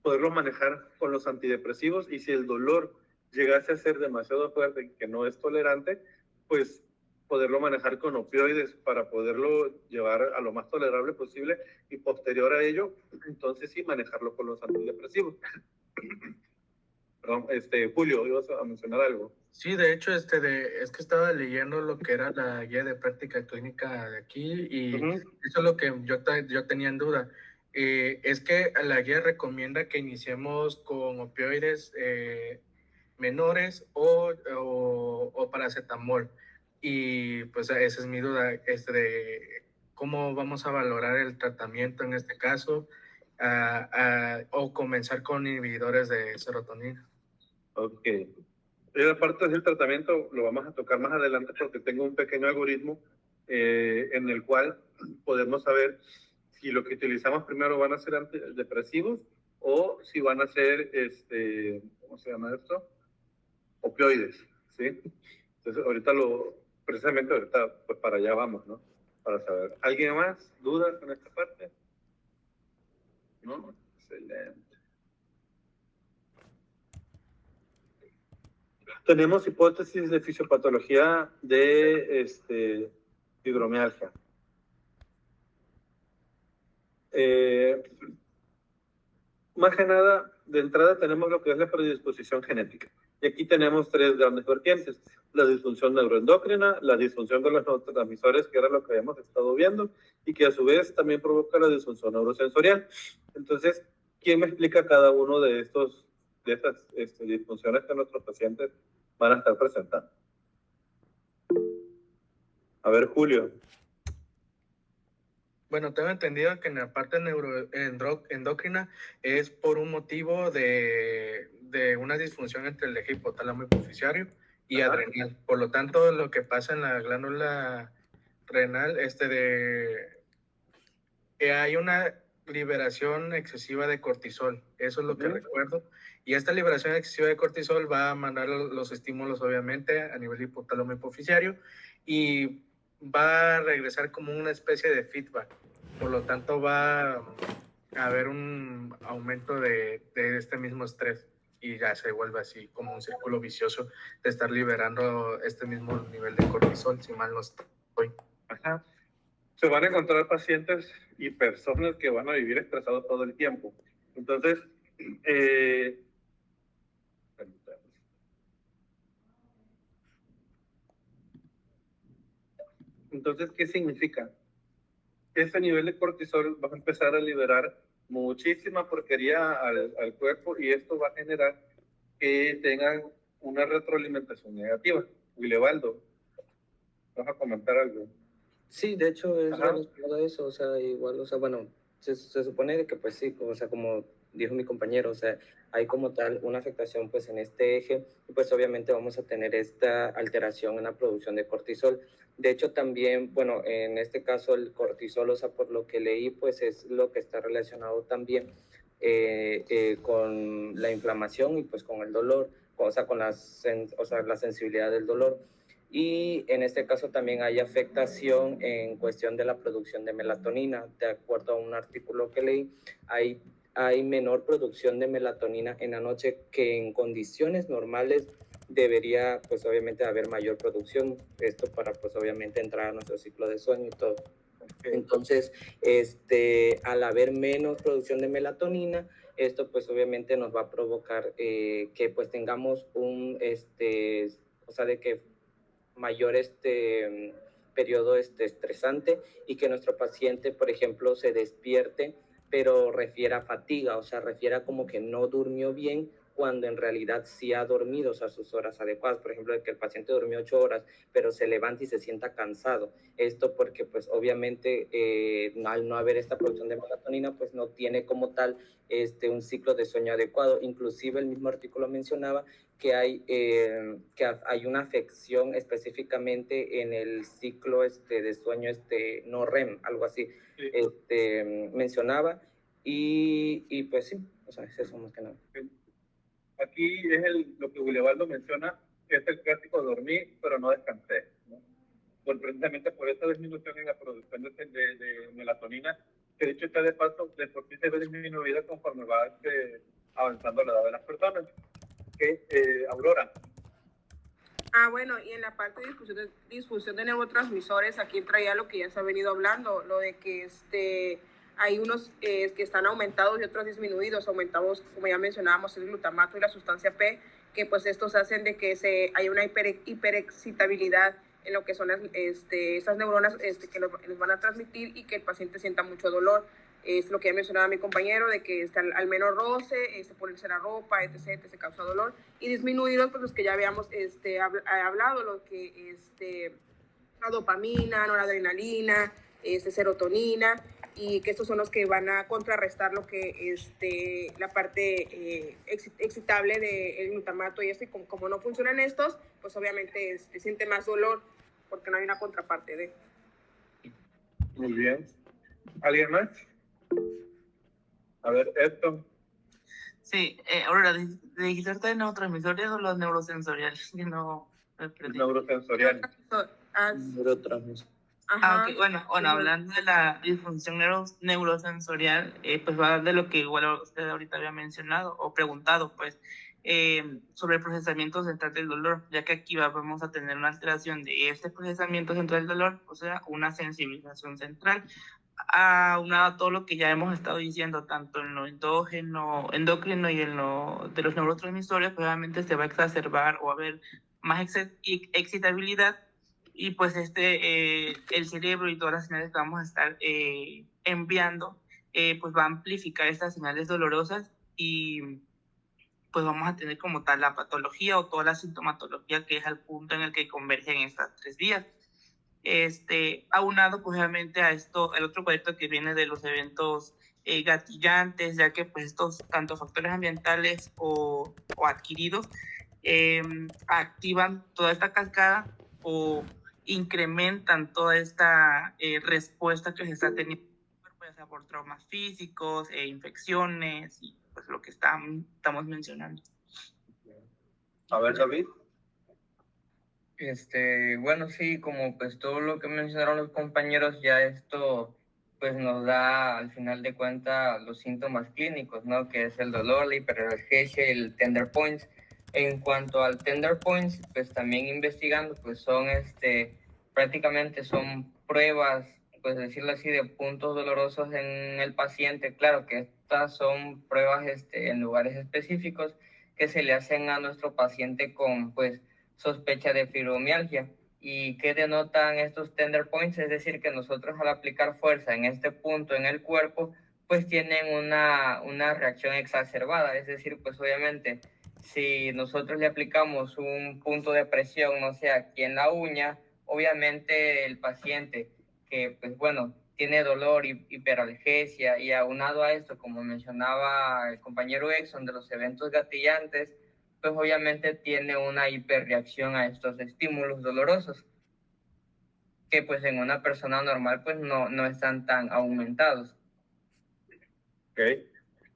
poderlo manejar con los antidepresivos y si el dolor llegase a ser demasiado fuerte y que no es tolerante, pues poderlo manejar con opioides para poderlo llevar a lo más tolerable posible y posterior a ello, entonces sí manejarlo con los antidepresivos. Perdón, Julio, ibas a mencionar algo. Sí, de hecho, es que estaba leyendo lo que era la guía de práctica clínica de aquí y eso es lo que yo tenía en duda. Es que la guía recomienda que iniciemos con opioides menores o paracetamol. Y pues esa es mi duda, de cómo vamos a valorar el tratamiento en este caso o comenzar con inhibidores de serotonina. Ok. La parte del tratamiento lo vamos a tocar más adelante porque tengo un pequeño algoritmo en el cual podemos saber si lo que utilizamos primero van a ser antidepresivos o si van a ser, ¿cómo se llama esto? Opioides, ¿sí? Entonces, precisamente ahorita, pues para allá vamos, ¿no? Para saber. ¿Alguien más? ¿Dudas con esta parte? ¿No? Excelente. Tenemos hipótesis de fisiopatología de fibromialgia. Más que nada, de entrada tenemos lo que es la predisposición genética. Y aquí tenemos tres grandes vertientes. La disfunción neuroendocrina, la disfunción de los neurotransmisores, que era lo que habíamos estado viendo, y que a su vez también provoca la disfunción neurosensorial. Entonces, ¿quién me explica cada uno de estas disfunciones que nuestros pacientes van a estar presentando? A ver, Julio. Bueno, tengo entendido que en la parte neuroendocrina es por un motivo de una disfunción entre el eje hipotálamo hipofisario y adrenal. Por lo tanto, lo que pasa en la glándula renal, hay una liberación excesiva de cortisol. Eso es lo que recuerdo. Y esta liberación excesiva de cortisol va a mandar los estímulos, obviamente, a nivel hipotálamo hipofisario y va a regresar como una especie de feedback. Por lo tanto, va a haber un aumento de este mismo estrés y ya se vuelve así como un círculo vicioso de estar liberando este mismo nivel de cortisol, si mal no estoy. Ajá. Se van a encontrar pacientes y personas que van a vivir estresados todo el tiempo. Entonces, ¿qué significa? Este nivel de cortisol va a empezar a liberar muchísima porquería al cuerpo y esto va a generar que tengan una retroalimentación negativa. Wilevaldo, ¿vas a comentar algo? Sí, de hecho es relacionado a eso, o sea, igual, o sea, bueno, se supone de que pues sí, o sea, como dijo mi compañero, o sea, hay como tal una afectación pues en este eje y pues obviamente vamos a tener esta alteración en la producción de cortisol. De hecho también, bueno, en este caso el cortisol, o sea, por lo que leí, pues es lo que está relacionado también con la inflamación y pues con el dolor, o sea, con la sensibilidad del dolor. Y en este caso también hay afectación en cuestión de la producción de melatonina. De acuerdo a un artículo que leí, hay menor producción de melatonina en la noche que en condiciones normales debería, pues obviamente, haber mayor producción. Esto para, pues obviamente, entrar a nuestro ciclo de sueño y todo. Entonces, al haber menos producción de melatonina, esto pues obviamente nos va a provocar que pues tengamos o sea, de que mayor periodo estresante y que nuestro paciente, por ejemplo, se despierte, pero refiera fatiga, o sea, refiera como que no durmió bien cuando en realidad sí ha dormido, o sea, sus horas adecuadas. Por ejemplo, de que el paciente durmió 8 horas, pero se levanta y se sienta cansado. Esto porque, pues, obviamente, al no haber esta producción de melatonina, pues no tiene como tal un ciclo de sueño adecuado. Inclusive el mismo artículo mencionaba que hay una afección específicamente en el ciclo de sueño no REM, algo así, sí. Mencionaba, y pues sí, o sea, es eso más que nada. Aquí es lo que Wilevaldo menciona, que es el clásico dormir, pero no descansé, ¿no? Precisamente por esta disminución en la producción de melatonina, que dicho está de paso, de por sí se ve disminuida conforme va avanzando la edad de las personas. Aurora. Bueno, y en la parte de disfunción de neurotransmisores, aquí traía lo que ya se ha venido hablando, lo de que hay unos que están aumentados y otros disminuidos. Aumentados, como ya mencionábamos, el glutamato y la sustancia P, que pues estos hacen de que hay una hiperexcitabilidad en lo que son esas neuronas que les van a transmitir y que el paciente sienta mucho dolor. Es lo que ya mencionaba mi compañero, de que al menos roce, ponerse la ropa, etc., se causa dolor. Y disminuidos, pues los que ya habíamos hablado, lo que la dopamina, noradrenalina, serotonina. y que estos son los que van a contrarrestar lo que la parte excitable del glutamato y esto, y como no funcionan estos, pues obviamente siente más dolor porque no hay una contraparte de. Muy bien. ¿Alguien más? A ver, esto. Sí, Aurora, dijiste ahorita de neurotransmisores o los neurosensoriales, que no me perdí. Neurosensorial. Neurotransmisor. Ok, bueno, hablando de la disfunción neurosensorial, pues va de lo que igual usted ahorita había mencionado o preguntado, pues, sobre el procesamiento central del dolor, ya que aquí vamos a tener una alteración de este procesamiento central del dolor, o sea, una sensibilización central, aunado a todo lo que ya hemos estado diciendo, tanto en lo endocrino y en lo de los neurotransmisores, pues obviamente se va a exacerbar o a haber más excitabilidad. Y pues el cerebro y todas las señales que vamos a estar enviando, pues va a amplificar estas señales dolorosas y pues vamos a tener como tal la patología o toda la sintomatología, que es el punto en el que convergen estas 3 vías. Aunado pues obviamente a esto, el otro proyecto que viene de los eventos gatillantes, ya que pues estos tanto factores ambientales o adquiridos activan toda esta cascada o incrementan toda esta respuesta que se está teniendo, ya sea por traumas físicos, infecciones y pues lo que estamos mencionando. A ver, David. Bueno, sí, como pues todo lo que mencionaron los compañeros, ya esto pues nos da al final de cuentas los síntomas clínicos, ¿no? Que es el dolor, la hiperalgesia y el tender points. En cuanto al tender points, pues también investigando, pues son prácticamente son pruebas, pues decirlo así, de puntos dolorosos en el paciente. Claro que estas son pruebas en lugares específicos que se le hacen a nuestro paciente con pues sospecha de fibromialgia. ¿Y qué denotan estos tender points? Es decir, que nosotros al aplicar fuerza en este punto en el cuerpo, pues tienen una reacción exacerbada. Es decir, pues obviamente, si nosotros le aplicamos un punto de presión, no sé, aquí en la uña, obviamente el paciente que, pues bueno, tiene dolor, hiperalgesia, y aunado a esto, como mencionaba el compañero Exxon de los eventos gatillantes, pues obviamente tiene una hiperreacción a estos estímulos dolorosos, que pues en una persona normal pues no están tan aumentados. Ok,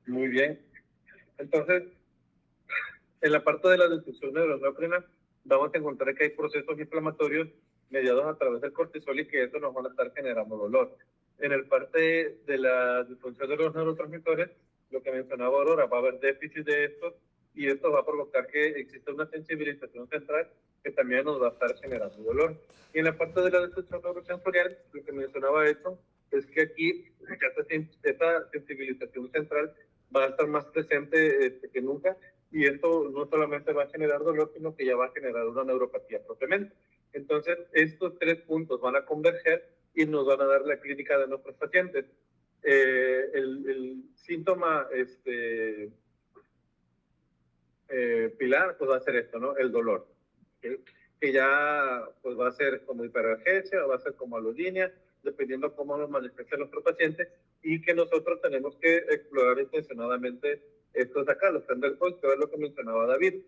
muy bien. Entonces, en la parte de la disfunción neuroendocrina, vamos a encontrar que hay procesos inflamatorios mediados a través del cortisol y que eso nos van a estar generando dolor. En el parte de la disfunción de los neurotransmisores, lo que mencionaba Aurora, va a haber déficit de estos y esto va a provocar que exista una sensibilización central que también nos va a estar generando dolor. Y en la parte de la disfunción neurosensorial, lo que mencionaba esto, es que aquí esta sensibilización central va a estar más presente que nunca, y esto no solamente va a generar dolor, sino que ya va a generar una neuropatía propiamente. Entonces, estos 3 puntos van a converger y nos van a dar la clínica de nuestros pacientes. El síntoma pilar pues va a ser esto, ¿no? El dolor, ¿okay? Que ya pues va a ser como hiperalgesia o va a ser como alodinia, dependiendo cómo nos manifiesta nuestro paciente, y que nosotros tenemos que explorar intencionadamente estos de acá, los tender points, que es lo que mencionaba David.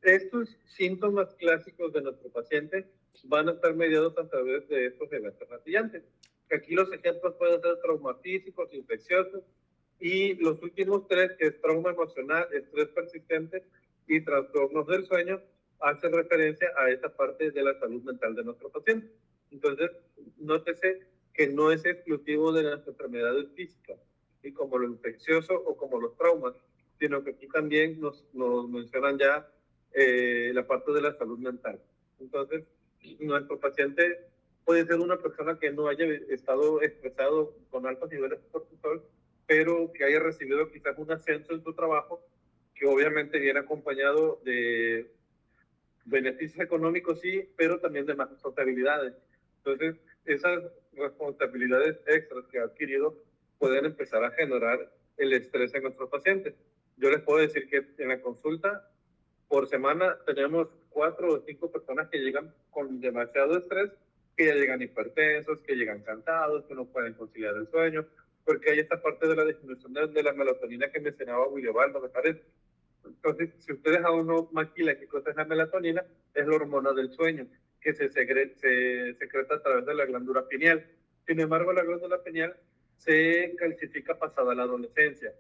Estos síntomas clásicos de nuestro paciente van a estar mediados a través de estos eventos gatillantes. Aquí los ejemplos pueden ser traumas físicos, infecciosos, y los últimos 3, que es trauma emocional, estrés persistente y trastornos del sueño, hacen referencia a esta parte de la salud mental de nuestro paciente. Entonces, nótese que no es exclusivo de las enfermedades físicas, y como lo infeccioso o como los traumas, sino que aquí también nos mencionan ya la parte de la salud mental. Entonces, nuestro paciente puede ser una persona que no haya estado estresado con altos niveles de cortisol, pero que haya recibido quizás un ascenso en su trabajo, que obviamente viene acompañado de beneficios económicos, sí, pero también de más responsabilidades. Entonces, esas responsabilidades extras que ha adquirido pueden empezar a generar el estrés en nuestros pacientes. Yo les puedo decir que en la consulta, por semana, tenemos 4 o 5 personas que llegan con demasiado estrés, que ya llegan hipertensos, que llegan cansados, que no pueden conciliar el sueño, porque hay esta parte de la disminución de la melatonina que mencionaba Willibaldo, me parece. Entonces, si ustedes aún no maquilan qué cosa es la melatonina, es la hormona del sueño, que se secreta a través de la glándula pineal. Sin embargo, la glándula pineal se calcifica pasada la adolescencia.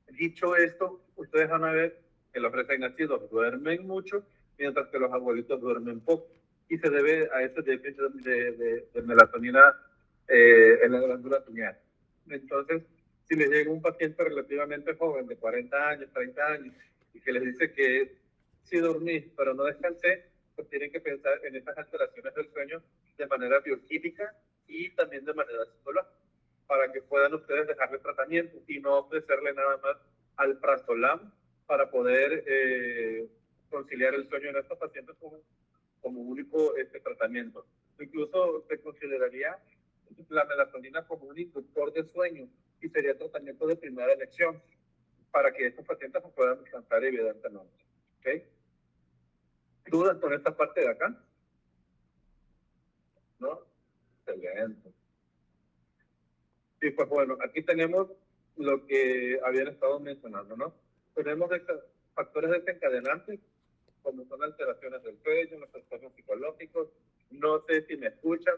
Dicho esto, ustedes van a ver que los recién nacidos duermen mucho, mientras que los abuelitos duermen poco. Y se debe a ese déficit de melatonina en la glándula pineal. Entonces, si les llega un paciente relativamente joven, de 40 años, 30 años, y que les dice que sí dormí, pero no descansé, pues tienen que pensar en estas alteraciones del sueño de manera bioquímica y también de manera psicológica, para que puedan ustedes dejarle tratamiento y no ofrecerle nada más alprazolam para poder conciliar el sueño en estos pacientes como único tratamiento. Incluso se consideraría la melatonina como un inductor de sueño y sería tratamiento de primera elección para que estos pacientes puedan descansar evidentemente. ¿Okay? ¿Dudas con esta parte de acá? ¿No? Excelente. Sí, pues bueno, aquí tenemos lo que habían estado mencionando, ¿no? Tenemos factores desencadenantes, como son alteraciones del sueño, los trastornos psicológicos. No sé si me escuchan,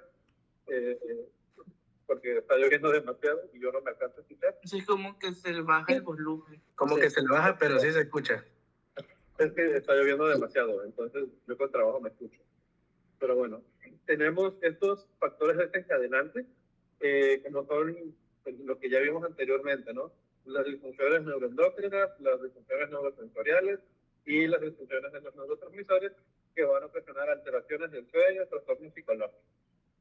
porque está lloviendo demasiado y yo no me alcanzo a escuchar. Sí, como que se le baja el volumen. Como que se le baja, pero sí se escucha. Es que está lloviendo demasiado, entonces yo con trabajo me escucho. Pero bueno, tenemos estos factores desencadenantes, como son lo que ya vimos anteriormente, ¿no? Las disfunciones neuroendocrinas, las disfunciones neurosensoriales y las disfunciones de los neurotransmisores que van a ocasionar alteraciones del sueño, trastornos psicológicos.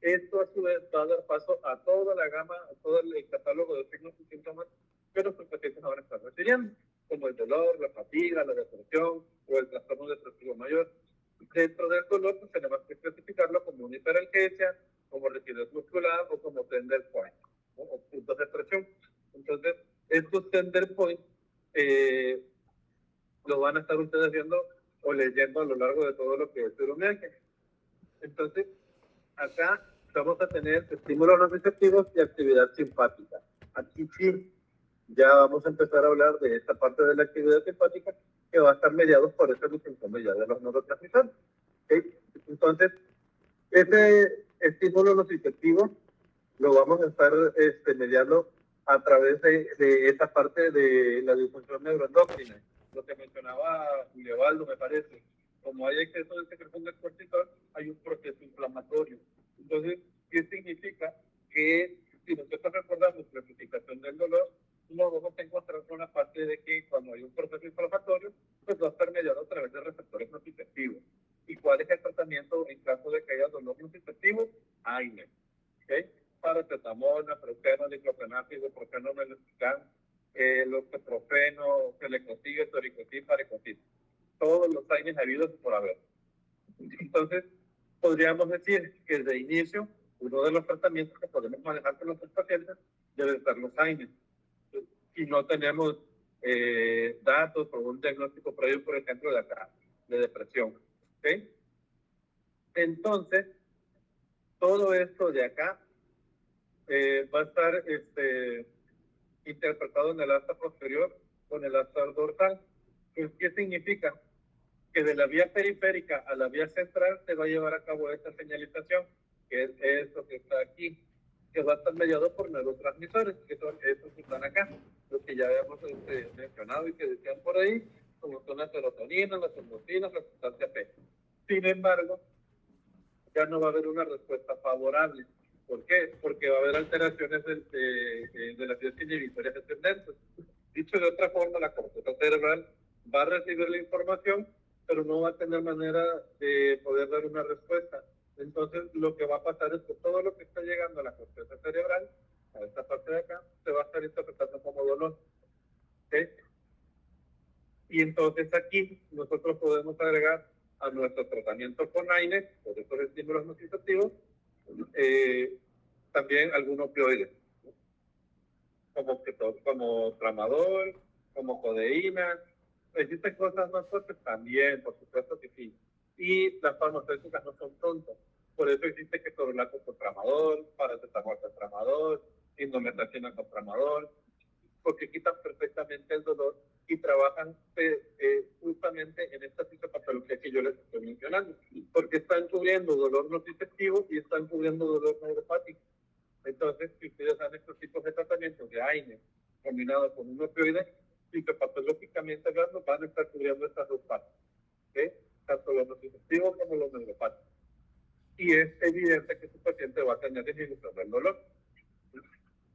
Esto a su vez va a dar paso a toda la gama, a todo el catálogo de signos y síntomas que nuestros pacientes van a estar refiriendo, como el dolor, la fatiga, la depresión o el trastorno depresivo mayor. Dentro del dolor, pues tenemos que clasificarlo como una hiperalgesia, como rigidez muscular o como tender point, ¿no? O puntos de presión. Entonces, estos tender points lo van a estar ustedes viendo o leyendo a lo largo de todo lo que es fibromialgia. Entonces, acá vamos a tener estímulos no receptivos y actividad simpática. Aquí sí, ya vamos a empezar a hablar de esta parte de la actividad simpática que va a estar mediados por ese síntoma ya de los neurotransmisores. ¿Okay? Entonces, ese estímulo nociceptivo lo vamos a estar mediando a través de esta parte de la disfunción neuroendocrina. Lo que mencionaba Leobaldo, me parece. Como hay exceso de secreción del cortisol, hay un proceso inflamatorio. Entonces, ¿qué significa? Que si nosotros recordamos la clasificación del dolor, nos vamos a encontrar con la parte de que cuando hay un proceso inflamatorio, pues va a estar mediado a través de receptores nociceptivos. ¿Y cuál es el tratamiento en caso de que haya dolor nociceptivo? AINE. ¿Okay? Paracetamol, naproxeno, diclofenac, ibuprofeno, meloxicam, lopetrofeno, celecoxib, toricoxib, parecoxib. Todos los AINES habidos por haber. Entonces, podríamos decir que de inicio, uno de los tratamientos que podemos manejar con los pacientes debe ser los AINES. Si no tenemos datos o un diagnóstico previo, por ejemplo, de acá, de depresión. ¿Okay? Entonces, todo esto de acá va a estar interpretado en el asta posterior con el asta dorsal. ¿Qué significa? Que de la vía periférica a la vía central se va a llevar a cabo esta señalización, que es esto que está aquí, que va a estar mediado por neurotransmisores, que son estos que están acá, los que ya habíamos mencionado y que decían por ahí, como son la serotonina, las endorfinas, la sustancia P. Sin embargo, ya no va a haber una respuesta favorable. ¿Por qué? Porque va a haber alteraciones de las vías inhibitorias descendentes. Dicho de otra forma, la corteza cerebral va a recibir la información, pero no va a tener manera de poder dar una respuesta. Entonces, lo que va a pasar es que todo lo que está llegando a la corteza cerebral, a esta parte de acá, se va a estar interpretando como dolor. ¿Okay? Y entonces aquí nosotros podemos agregar a nuestro tratamiento con AINES, por estos estímulos nociceptivos, también algunos opioides, como tramadol, como codeína. ¿Existen cosas más fuertes? También, por supuesto que sí. Y las farmacéuticas no son tontas. Por eso existe que ketorolaco con tramadol, paracetamol con tramadol, indometacina con tramadol, porque quitan perfectamente el dolor y trabajan justamente en esta fisiopatología que yo les estoy mencionando, porque están cubriendo dolor nociceptivo y están cubriendo dolor neuropático. Entonces, si ustedes dan estos tipos de tratamientos de AINE combinado con un opioide, fisiopatológicamente hablando, van a estar cubriendo estas dos partes, ¿okay? Tanto lo nociceptivo como lo neuropático. Y es evidente que su paciente va a tener disminución del dolor.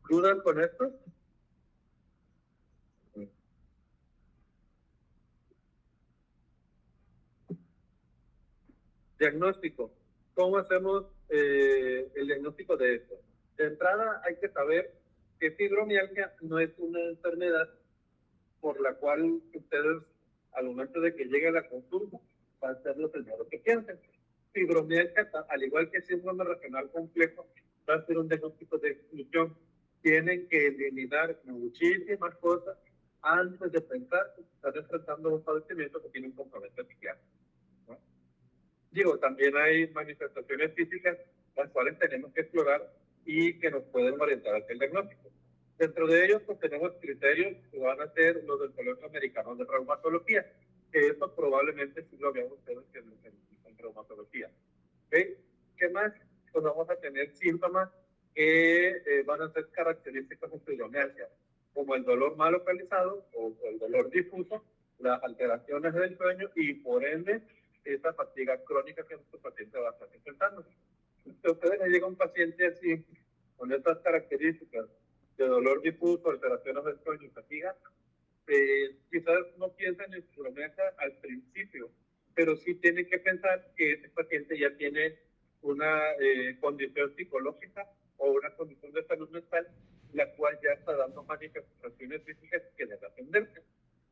¿Dudan con esto? Diagnóstico. ¿Cómo hacemos el diagnóstico de esto? De entrada hay que saber que fibromialgia no es una enfermedad por la cual ustedes, al momento de que llegue a la consulta, van a ser lo primero que piensen. Fibromialgia, al igual que síndrome regional complejo, va a ser un diagnóstico de exclusión. Tienen que eliminar muchísimas cosas antes de pensar que están enfrentando un padecimiento que tiene un componente psiquiátrico. Digo, también hay manifestaciones físicas las cuales tenemos que explorar y que nos pueden orientar hacia el diagnóstico. Dentro de ellos, pues tenemos criterios que van a ser los del Colegio Americano de Reumatología, que eso probablemente sí lo vean ustedes en reumatología. ¿Okay? ¿Qué más? Pues vamos a tener síntomas que van a ser característicos de fibromialgia, como el dolor mal localizado o el dolor difuso, las alteraciones del sueño y, por ende, esa fatiga crónica que nuestro paciente va a estar enfrentando. Si a ustedes le llega un paciente así, con estas características de dolor difuso, alteraciones del sueño y fatiga, quizás no piensan en fibromialgia al principio, pero sí tienen que pensar que ese paciente ya tiene una condición psicológica o una condición de salud mental, la cual ya está dando manifestaciones físicas que debe atenderse,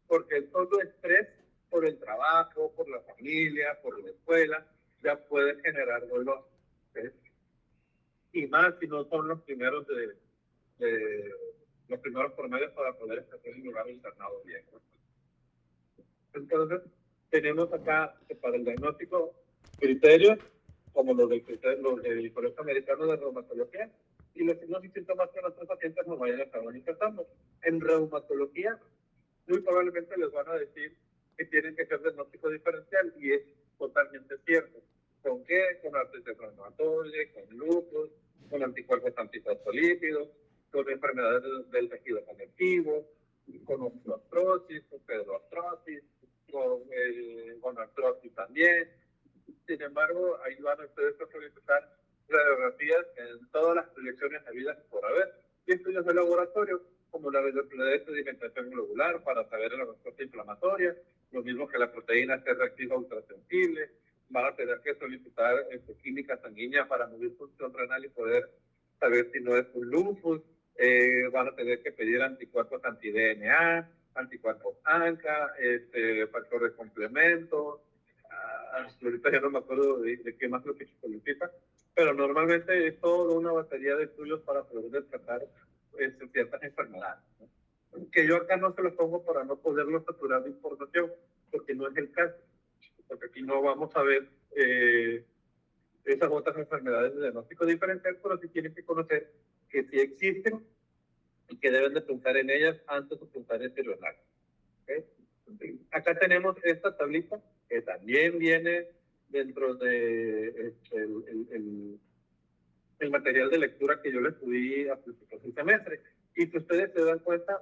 porque el solo estrés por el trabajo, por la familia, por la escuela, ya puede generar dolor. ¿Sí? Y más si no son los primeros los primeros promedios para poder estar en un lugar internado bien. Entonces, tenemos acá para el diagnóstico criterios como los del Colegio Americano de Reumatología y los signos y síntomas que nuestros pacientes nos vayan a estar manifestando. En reumatología, muy probablemente les van a decir que tienen que hacer diagnóstico diferencial y es totalmente cierto. ¿Con qué? Con artritis reumatoide, con lupus, con anticuerpos antifosfolípidos, con enfermedades del tejido conectivo, con osteoartrosis, con pedroartrosis, con artrosis también. Sin embargo, ahí van ustedes a solicitar radiografías en todas las proyecciones de vida por haber y estudios de laboratorio como la de sedimentación globular para saber la respuesta inflamatoria, lo mismo que la proteína C reactiva ultrasensible. Van a tener que solicitar química sanguínea para medir función renal y poder saber si no es un lupus. Van a tener que pedir anticuerpos anti-DNA, anticuerpos ANCA, factor de complemento. Ahorita ya no me acuerdo de qué más lo que se solicita, pero normalmente es toda una batería de estudios para poder descartar ciertas enfermedades, ¿no? Que yo acá no se los pongo para no poderlo saturar de información, porque no es el caso, porque aquí no vamos a ver esas otras enfermedades de diagnóstico diferencial, pero sí tienen que conocer que sí existen y que deben de pensar en ellas antes de pensar en celular. ¿Okay? Acá tenemos esta tablita que también viene dentro de el material de lectura que yo les subí a principios del semestre. Y si ustedes se dan cuenta,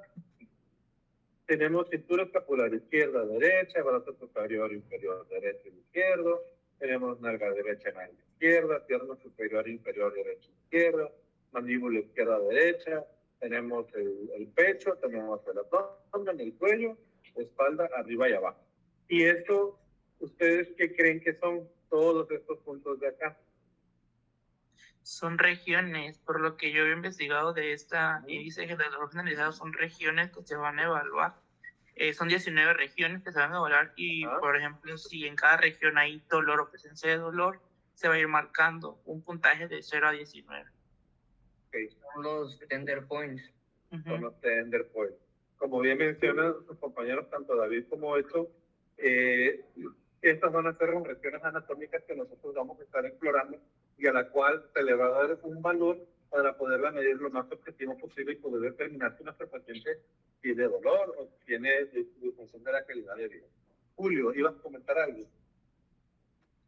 tenemos cintura escapular izquierda, derecha, brazo superior, inferior, derecho y izquierdo. Tenemos nalga derecha, nalga izquierda, pierna superior, inferior, derecha, izquierda, mandíbula izquierda, derecha. Tenemos el pecho, tenemos el abdomen, el cuello, espalda, arriba y abajo. Y esto, ¿ustedes qué creen que son todos estos puntos de acá? Son regiones, por lo que yo he investigado de esta índice de dolor generalizado, son regiones que se van a evaluar. Son 19 regiones que se van a evaluar y, por ejemplo, si en cada región hay dolor o presencia de dolor, se va a ir marcando un puntaje de 0 a 19. Okay. Son los tender points. Son los tender points. Como bien mencionan sus compañeros, tanto David como Hecho, estas van a ser regiones anatómicas que nosotros vamos a estar explorando y a la cual se le va a dar un valor para poderla medir lo más objetivo posible y poder determinar si nuestro paciente tiene dolor o tiene disfunción de la calidad de vida. Julio, ¿ibas a comentar algo?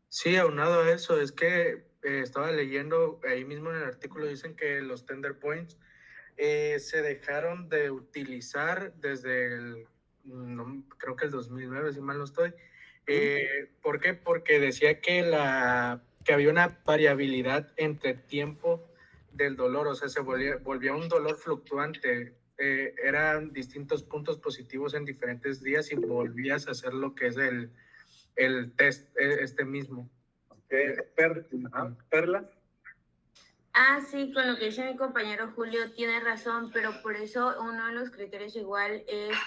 Sí, aunado a eso, es que estaba leyendo, ahí mismo en el artículo dicen que los tender points se dejaron de utilizar desde el, creo que el 2009, si mal no estoy. ¿Por qué? Porque decía que había una variabilidad entre tiempo del dolor, o sea, se volvía un dolor fluctuante. Eran distintos puntos positivos en diferentes días y volvías a hacer lo que es el test este mismo. Perla. Sí, con lo que dice mi compañero Julio tiene razón, pero por eso uno de los criterios igual es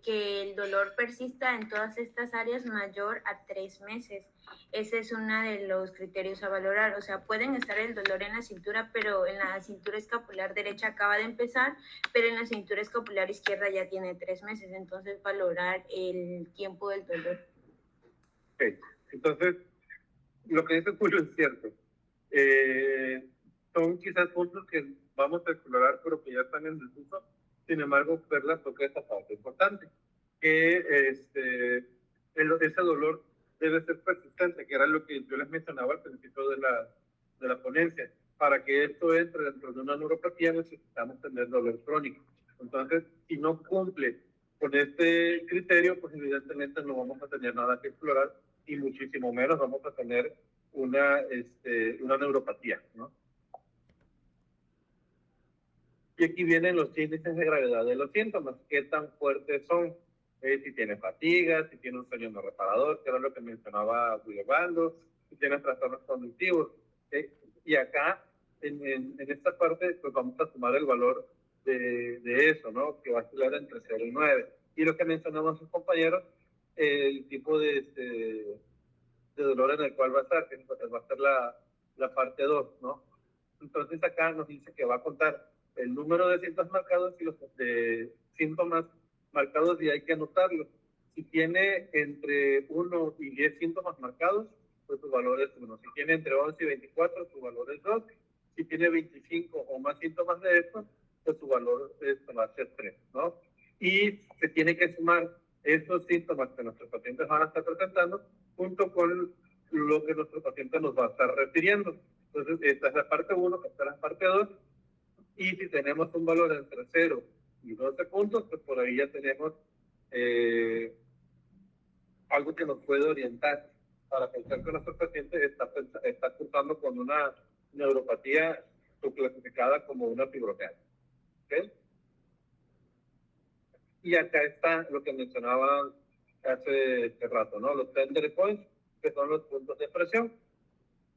que el dolor persista en todas estas áreas mayor a 3 meses. Ese es uno de los criterios a valorar. O sea, pueden estar el dolor en la cintura, pero en la cintura escapular derecha acaba de empezar, pero en la cintura escapular izquierda ya tiene 3 meses. Entonces, valorar el tiempo del dolor. Okay. Entonces, lo que dice Julio es cierto. Son quizás puntos que vamos a explorar, pero que ya están en desuso. Sin embargo, Perla toca esta parte importante, que ese dolor debe ser persistente, que era lo que yo les mencionaba al principio de la ponencia. Para que esto entre dentro de una neuropatía necesitamos tener dolor crónico. Entonces, si no cumple con este criterio, pues evidentemente no vamos a tener nada que explorar y muchísimo menos vamos a tener una neuropatía, ¿no? Y aquí vienen los índices de gravedad de los síntomas, qué tan fuertes son, si tiene fatiga, si tiene un sueño no reparador, que era lo que mencionaba Guillermo, si tiene trastornos cognitivos. Y acá, en esta parte, pues vamos a tomar el valor de eso, ¿no? Que va a oscilar entre 0 y 9. Y lo que mencionamos sus compañeros, el tipo de dolor en el cual va a estar, que va a ser la parte 2, ¿no? Entonces acá nos dice que va a contar el número de síntomas marcados y los de síntomas marcados y hay que anotarlos. Si tiene entre 1 y 10 síntomas marcados, pues su valor es 1. Si tiene entre 11 y 24, su valor es 2. Si tiene 25 o más síntomas de estos, pues su valor va a ser 3, ¿no? Y se tiene que sumar esos síntomas que nuestros pacientes van a estar presentando junto con lo que nuestro paciente nos va a estar refiriendo. Entonces, esta es la parte 1, esta es la parte 2. Y si tenemos un valor entre 0 y 12 puntos, pues por ahí ya tenemos algo que nos puede orientar para pensar que nuestro paciente está cursando con una neuropatía subclasificada como una fibromíalgia. ¿Okay? Y acá está lo que mencionaba hace rato, ¿no? Los tender points, que son los puntos de presión,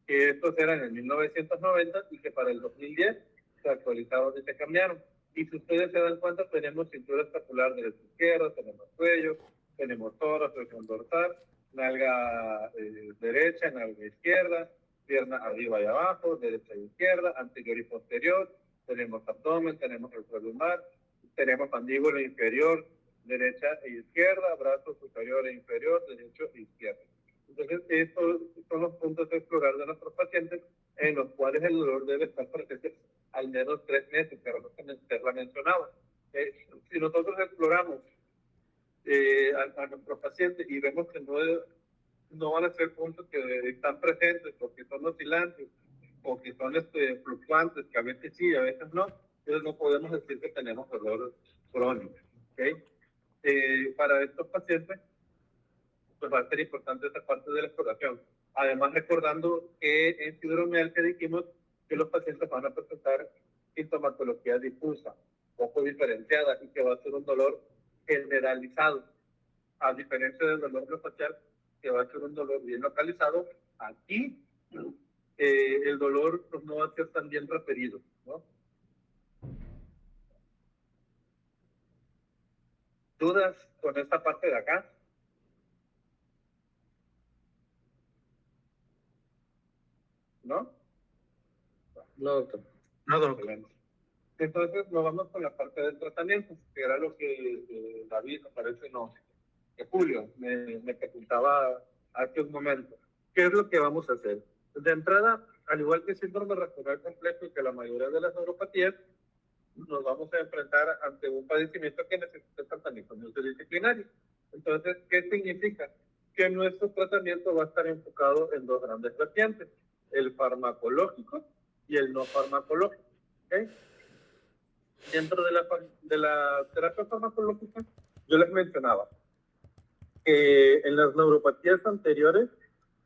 que estos eran en 1990 y que para el 2010 se actualizaron y se cambiaron. Y si ustedes se dan cuenta, tenemos cintura escapular derecha izquierda, tenemos cuello, tenemos tórax, región dorsal, nalga derecha, nalga izquierda, pierna arriba y abajo, derecha e izquierda, anterior y posterior, tenemos abdomen, tenemos el lumbar, tenemos mandíbula inferior, derecha e izquierda, brazo superior e inferior, derecho e izquierdo. Entonces, estos son los puntos de explorar de nuestros pacientes en los cuales el dolor debe estar presente al menos 3 meses, que era lo que Perla mencionaba. Si nosotros exploramos a nuestros pacientes y vemos que no van a ser puntos que están presentes porque son oscilantes o que son fluctuantes, que a veces sí, a veces no, entonces no podemos decir que tenemos dolor crónico. ¿Okay? Para estos pacientes, pues va a ser importante esta parte de la exploración. Además, recordando que en fibromialgia dijimos que los pacientes van a presentar sintomatología difusa, poco diferenciada, y que va a ser un dolor generalizado. A diferencia del dolor miofascial, que va a ser un dolor bien localizado, aquí el dolor pues, no va a ser tan bien referido, ¿no? ¿Dudas con esta parte de acá? ¿No? No, doctor. No, doctor. Entonces nos vamos con la parte del tratamiento, que era lo que David, parece no, que Julio me preguntaba hace un momento. ¿Qué es lo que vamos a hacer? De entrada, al igual que el síndrome renal complejo y que la mayoría de las neuropatías, nos vamos a enfrentar ante un padecimiento que necesita tratamiento multidisciplinario. Entonces, ¿qué significa? Que nuestro tratamiento va a estar enfocado en dos grandes vertientes, el farmacológico y el no farmacológico. ¿Okay? Dentro de la terapia farmacológica, yo les mencionaba que en las neuropatías anteriores,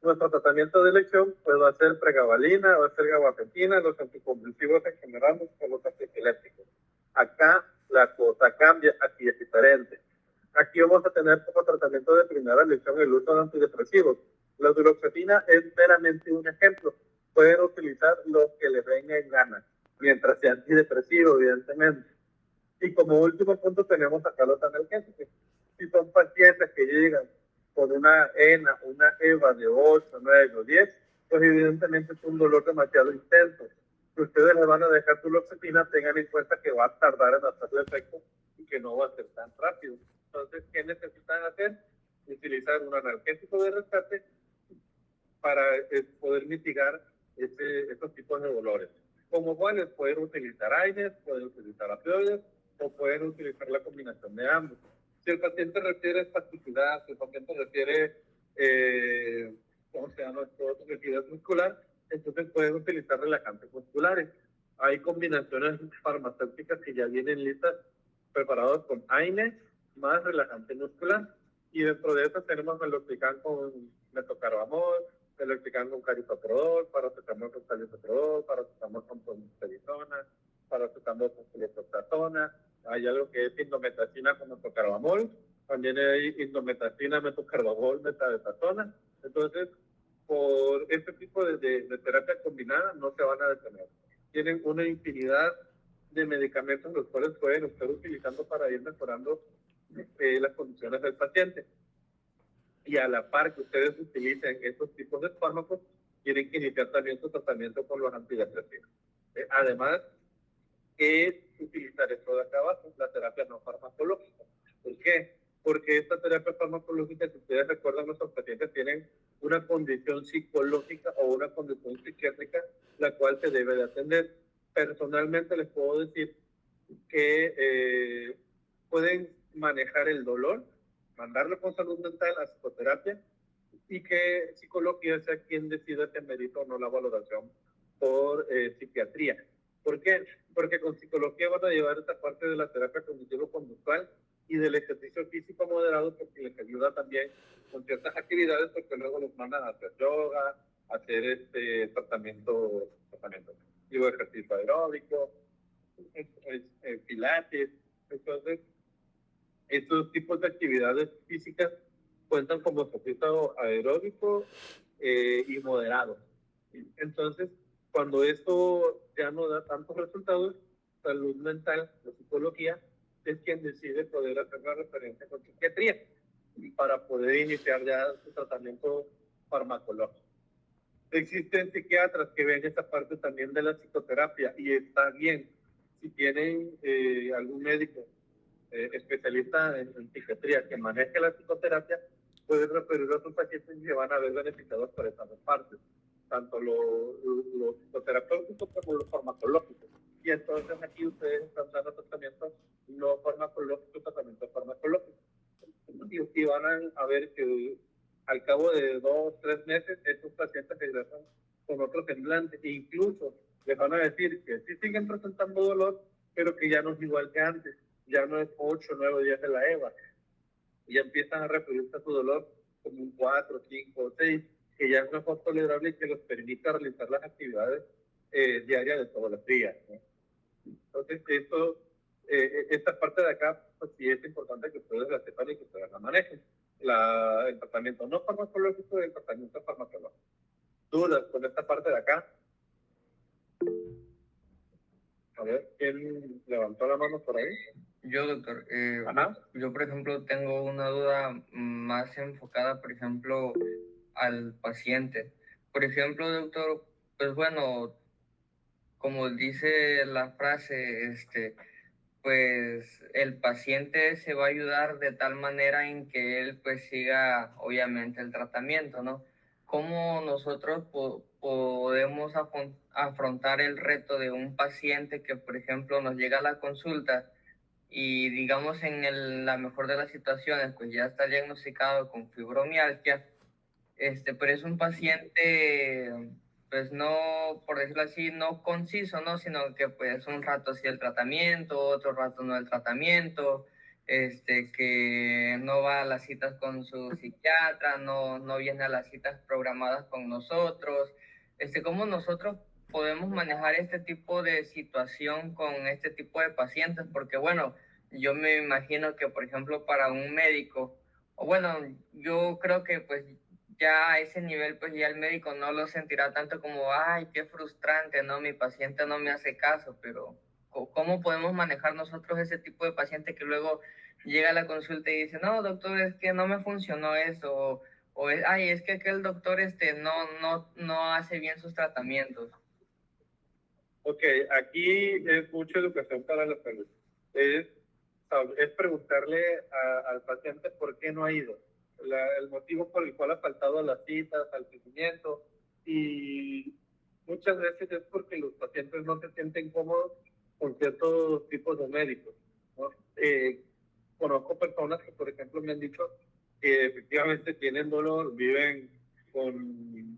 nuestro tratamiento de elección pues, va a ser pregabalina, va a ser gabapentina, los anticonvulsivos en general, los antiepilépticos. Acá la cosa cambia, aquí es diferente. Aquí vamos a tener como tratamiento de primera elección el uso de antidepresivos. La duloxetina es meramente un ejemplo. Pueden utilizar lo que les venga en gana, mientras sea antidepresivo, evidentemente. Y como último punto tenemos acá los analgésicos. Si son pacientes que llegan con una ENA, una EVA de 8, 9 o 10, pues evidentemente es un dolor demasiado intenso. Si ustedes le van a dejar duloxetina, tengan en cuenta que va a tardar en hacerle efecto y que no va a ser tan rápido. Entonces, ¿qué necesitan hacer? Utilizar un analgésico de rescate para poder mitigar estos tipos de dolores. Como cuáles, pueden utilizar AINES, pueden utilizar opioides o pueden utilizar la combinación de ambos. Si el paciente requiere espasticidad, si el paciente requiere, ¿cómo se llama? Rigidez muscular, entonces pueden utilizar relajantes musculares. Hay combinaciones farmacéuticas que ya vienen listas, preparadas con AINES más relajante muscular. Y dentro de esas tenemos meloxicam con metocarvamol, meloxicam con carisoprodol, paracetamol con salicylastrol, paracetamol con prednisona, paracetamol con flexoxazona. Hay algo que es indometacina con metocarvamol, también hay indometacina, metocarvamol, metabetazona. Entonces, por este tipo de terapia combinada no se van a detener. Tienen una infinidad de medicamentos los cuales pueden estar utilizando para ir mejorando las condiciones del paciente. Y a la par que ustedes utilicen estos tipos de fármacos, tienen que iniciar también su tratamiento con los antidepresivos. Además, es utilizar esto de acá abajo, la terapia no farmacológica. ¿Por qué? Porque esta terapia farmacológica, si ustedes recuerdan, nuestros pacientes tienen una condición psicológica o una condición psiquiátrica, la cual se debe de atender. Personalmente les puedo decir que pueden manejar el dolor, mandarlo con salud mental a psicoterapia y que psicología sea quien decida si merita o no la valoración por psiquiatría. ¿Por qué? Porque con psicología van a llevar esta parte de la terapia cognitivo-conductual y del ejercicio físico moderado, porque les ayuda también con ciertas actividades, porque luego los mandan a hacer yoga, a hacer tratamiento, digo, ejercicio aeróbico, pilates. Entonces, estos tipos de actividades físicas cuentan como ejercicio aeróbico y moderado. Entonces, cuando esto ya no da tantos resultados, salud mental, la psicología, es quien decide poder hacer la referencia con psiquiatría para poder iniciar ya su tratamiento farmacológico. Existen psiquiatras que ven esta parte también de la psicoterapia y está bien. Si tienen algún médico especialista en psiquiatría que maneje la psicoterapia, pueden referir a sus pacientes y se van a ver beneficiados por estas dos partes, tanto lo psicoterapéutico como lo farmacológico. Y entonces aquí ustedes están dando tratamiento no farmacológico, tratamiento farmacológico. Y van a ver que al cabo de 2, 3 meses, estos pacientes regresan con otro semblante e incluso les van a decir que sí siguen presentando dolor, pero que ya no es igual que antes, ya no es 8, 9 días de la EVA, y ya empiezan a referirse a su dolor como un 4, 5, 6, que ya es mejor tolerable y que les permita realizar las actividades diarias de todos los días, ¿no? Entonces, esta parte de acá, pues sí es importante que ustedes la sepan y que ustedes la manejen. El tratamiento no farmacológico y el tratamiento farmacológico. ¿Dudas con esta parte de acá? A ver, ¿quién levantó la mano por ahí? Yo, doctor, Ajá. yo, por ejemplo, tengo una duda más enfocada, por ejemplo, al paciente. Por ejemplo, doctor, pues bueno, como dice la frase, pues el paciente se va a ayudar de tal manera en que él pues siga obviamente el tratamiento, ¿no? cómo nosotros podemos afrontar el reto de un paciente que, por ejemplo, nos llega a la consulta y digamos la mejor de las situaciones, pues ya está diagnosticado con fibromialgia, pero es un paciente, pues no, por decirlo así, no conciso, ¿no? Sino que pues un rato sí el tratamiento, otro rato no el tratamiento, que no va a las citas con su psiquiatra, no viene a las citas programadas con nosotros, ¿cómo nosotros podemos manejar este tipo de situación con este tipo de pacientes? Porque bueno, yo me imagino que, por ejemplo, para un médico, o bueno, yo creo que pues ya a ese nivel, pues ya el médico no lo sentirá tanto como, ay, qué frustrante, ¿no? Mi paciente no me hace caso, pero ¿cómo podemos manejar nosotros ese tipo de paciente que luego llega a la consulta y dice, no, doctor, es que no me funcionó eso, ay, es que aquel doctor no hace bien sus tratamientos? Ok, aquí es mucha educación para la salud. Es preguntarle al paciente por qué no ha ido, el motivo por el cual ha faltado a las citas, al seguimiento, y muchas veces es porque los pacientes no se sienten cómodos con ciertos tipos de médicos, ¿no? Conozco personas que, por ejemplo, me han dicho que efectivamente tienen dolor, viven con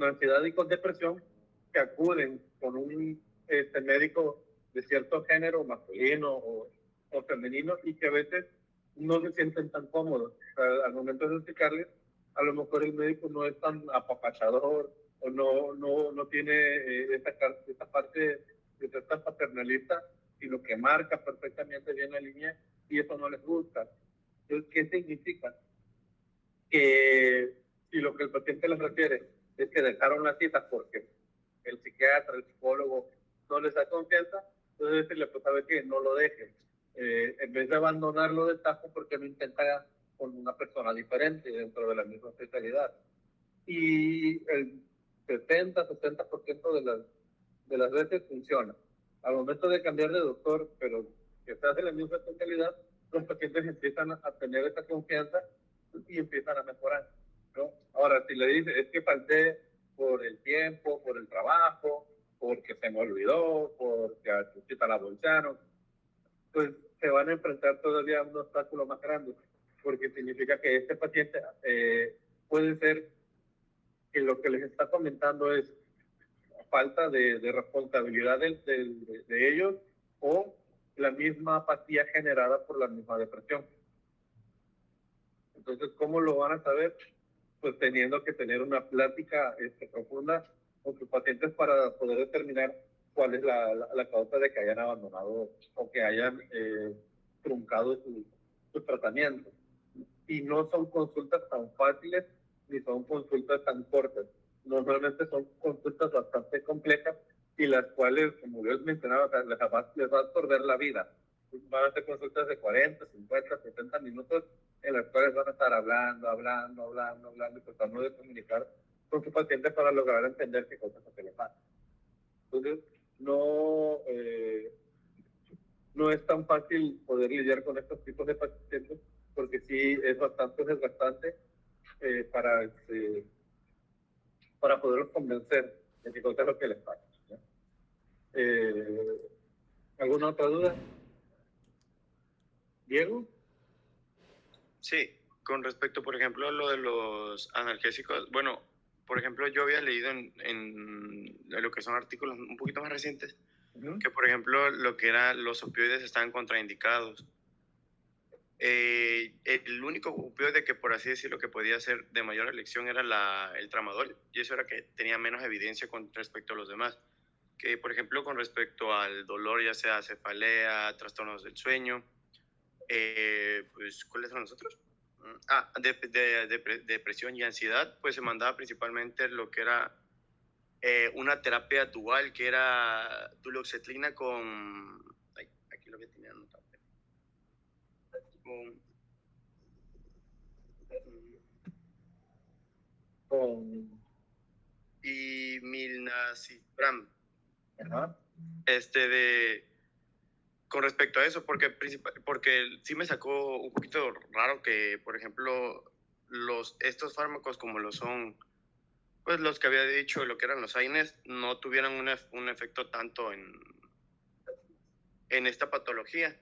ansiedad y con depresión, que acuden con un médico de cierto género, masculino o femenino, y que a veces no se sienten tan cómodos. O sea, al momento de explicarles, a lo mejor el médico no es tan apapachador o no tiene esa parte de ser tan paternalista, sino que marca perfectamente bien la línea, y eso no les gusta. Entonces, ¿qué significa? Que si lo que el paciente les refiere es que dejaron la cita porque el psiquiatra, el psicólogo no les da confianza, entonces decirle, pues sabe que no lo deje. En vez de abandonarlo de tajo, porque no intenta con una persona diferente dentro de la misma especialidad. Y el 70% de las veces funciona. Al momento de cambiar de doctor, pero que estás en la misma especialidad, los pacientes empiezan a tener esa confianza y empiezan a mejorar, ¿no? Ahora, si le dices, es que falté por el tiempo, por el trabajo, porque se me olvidó, porque a tu cita la bolsaron, pues se van a enfrentar todavía a un obstáculo más grande, porque significa que este paciente puede ser que lo que les está comentando es falta de responsabilidad de ellos, o la misma apatía generada por la misma depresión. Entonces, ¿cómo lo van a saber? Pues teniendo que tener una plática profunda con sus pacientes para poder determinar cuál es la causa de que hayan abandonado o que hayan truncado su tratamiento. Y no son consultas tan fáciles ni son consultas tan cortas. Normalmente son consultas bastante complejas y las cuales, como yo les mencionaba, les va a absorber la vida. Van a ser consultas de 40, 50, 70 minutos en las cuales van a estar hablando, y tratando de comunicar con su paciente para lograr entender qué cosas se le pasa. Entonces, no es tan fácil poder lidiar con estos tipos de pacientes, porque sí es bastante desgastante para poderlos convencer de que cosa es lo que les pasa, ¿no? ¿Alguna otra duda? ¿Diego? Sí, con respecto, por ejemplo, a lo de los analgésicos, bueno, por ejemplo, yo había leído en lo que son artículos un poquito más recientes, que, por ejemplo, lo que eran los opioides estaban contraindicados. El único opioide que, por así decirlo, que podía ser de mayor elección era el tramadol, y eso era que tenía menos evidencia con respecto a los demás. Que, por ejemplo, con respecto al dolor, ya sea cefalea, trastornos del sueño, pues, ¿cuáles son los otros? Depresión y ansiedad, pues se mandaba principalmente lo que era una terapia dual, que era duloxetlina con... Ay, aquí lo que tenía anotado. Con Y milnacipran. Ajá. Con respecto a eso, porque sí me sacó un poquito raro que, por ejemplo, estos fármacos como lo son, pues los que había dicho, lo que eran los AINES, no tuvieran un efecto tanto en esta patología.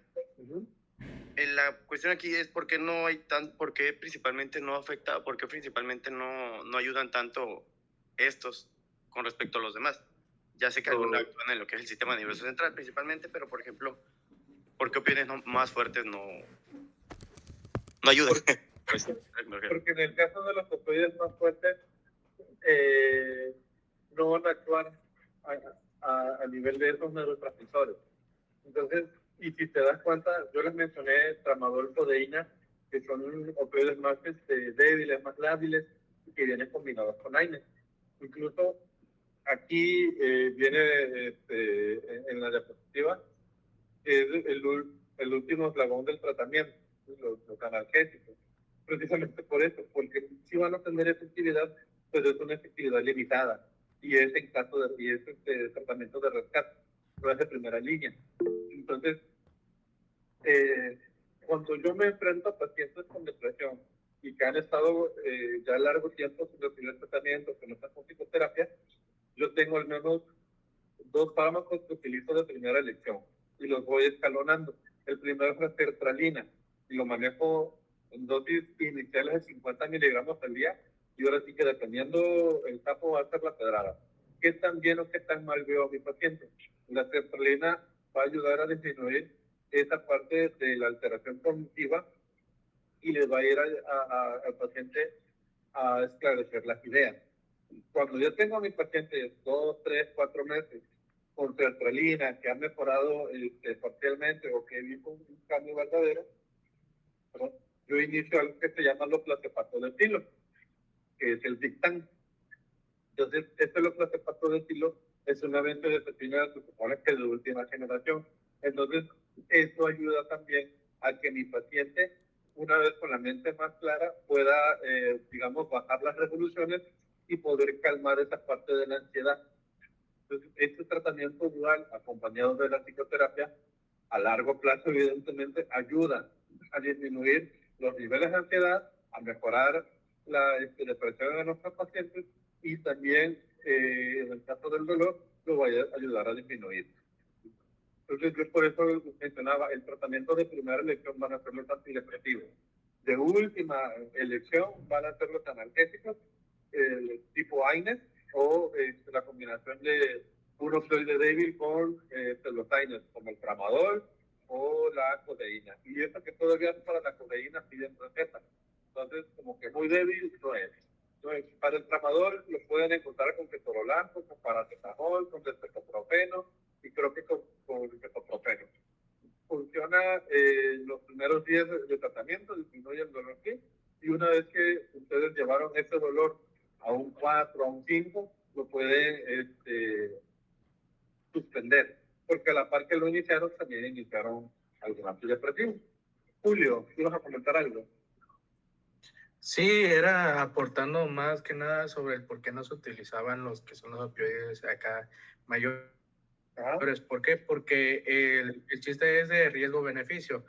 La cuestión aquí es por qué no hay por qué principalmente no afecta, por qué principalmente no ayudan tanto estos con respecto a los demás. Ya sé que algunos actúan en lo que es el sistema nervioso central principalmente, pero por ejemplo, ¿por qué opioides más fuertes no ayudan? Porque en el caso de los opioides más fuertes, no van a actuar a nivel de esos neurotransmisores. Entonces, y si te das cuenta, yo les mencioné tramadol, codeína, que son opioides más débiles, más lábiles, y que vienen combinados con AINES. Incluso aquí viene en la diapositiva, es el último eslabón del tratamiento, los analgésicos. Precisamente por eso, porque si van a tener efectividad, pues es una efectividad limitada, y es en caso de tratamiento de rescate, no es de primera línea. Entonces, cuando yo me enfrento a pacientes con depresión y que han estado ya largo tiempo sin recibir tratamiento, que no están con psicoterapia, yo tengo al menos 2 fármacos que utilizo de primera elección y los voy escalonando. El primero es la sertralina y lo manejo en dosis iniciales de 50 miligramos al día, y ahora sí que dependiendo el sapo va a ser la pedrada. ¿Qué tan bien o qué tan mal veo a mi paciente? La sertralina va a ayudar a disminuir esa parte de la alteración cognitiva y le va a ir al paciente a esclarecer las ideas. Cuando yo tengo a mi paciente 2, 3, 4 meses con sertralina, que ha mejorado parcialmente o que he visto un cambio verdadero, yo inicio algo que se llama loplatepato de etilo, que es el dictán. Entonces, loplatepato de etilo es una benzodiazepina, se supone que es de última generación. Entonces, eso ayuda también a que mi paciente, una vez con la mente más clara, pueda, digamos, bajar las revoluciones y poder calmar esa parte de la ansiedad. Entonces, este tratamiento dual, acompañado de la psicoterapia, a largo plazo, evidentemente, ayuda a disminuir los niveles de ansiedad, a mejorar la depresión de nuestros pacientes, y también, en el caso del dolor, lo va a ayudar a disminuir. Entonces, yo por eso mencionaba, el tratamiento de primera elección van a ser los antidepresivos. De última elección van a ser los analgésicos, tipo AINES, o la combinación de un opioide débil con los AINES, como el tramadol o la codeína. Y eso que todavía para la codeína piden receta. Entonces, como que muy débil no es. Entonces, para el tramadol lo pueden encontrar con ketorolaco, con paracetamol, con dextromethorphan, y creo que con ketoprofeno. Funciona los primeros días de tratamiento, disminuye el dolor aquí, y una vez que ustedes llevaron ese dolor a un 4, a un 5, lo pueden suspender, porque a la par que lo iniciaron, también iniciaron algún antidepresivo. Julio, ¿ibas a comentar algo? Sí, era aportando más que nada sobre el por qué no se utilizaban los que son los opioides acá mayores. ¿Por qué? Porque el chiste es de riesgo-beneficio.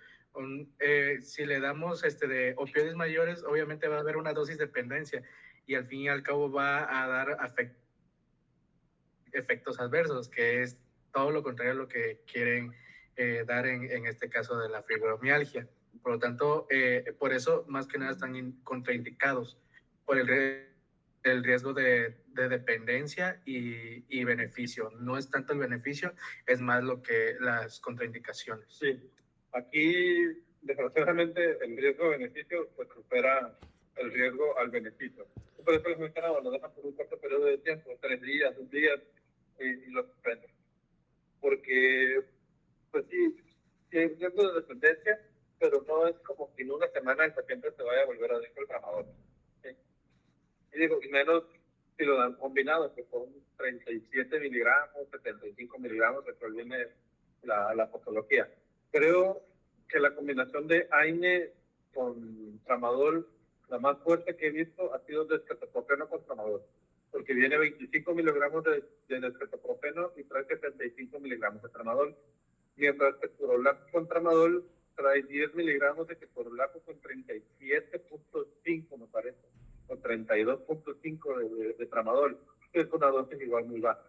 Si le damos de opioides mayores, obviamente va a haber una dosis de dependencia y al fin y al cabo va a dar efectos adversos, que es todo lo contrario a lo que quieren dar en este caso de la fibromialgia. Por lo tanto, por eso más que nada están contraindicados por el riesgo de dependencia y beneficio. No es tanto el beneficio, es más lo que las contraindicaciones. Sí, aquí desgraciadamente el riesgo-beneficio pues supera el riesgo al beneficio. Por eso les mencionaba, lo dejan por un corto periodo de tiempo, 3 días, 2 días, y lo suspenden. Porque, pues sí hay riesgo de dependencia, pero no es como que en una semana el paciente se vaya a volver adicto al tramadol. ¿Sí? Y digo, y menos si lo dan combinado, que son 37 miligramos, 75 miligramos, que viene la patología. Creo que la combinación de AINE con tramadol, la más fuerte que he visto, ha sido dextromethorphan con tramadol, porque viene 25 miligramos de dextromethorphan y trae 75 miligramos de tramadol. Mientras que ketorolaco con tramadol trae 10 miligramos de ketorolaco con 37.5, me parece. 32.5 de tramadol, que es una dosis igual muy baja.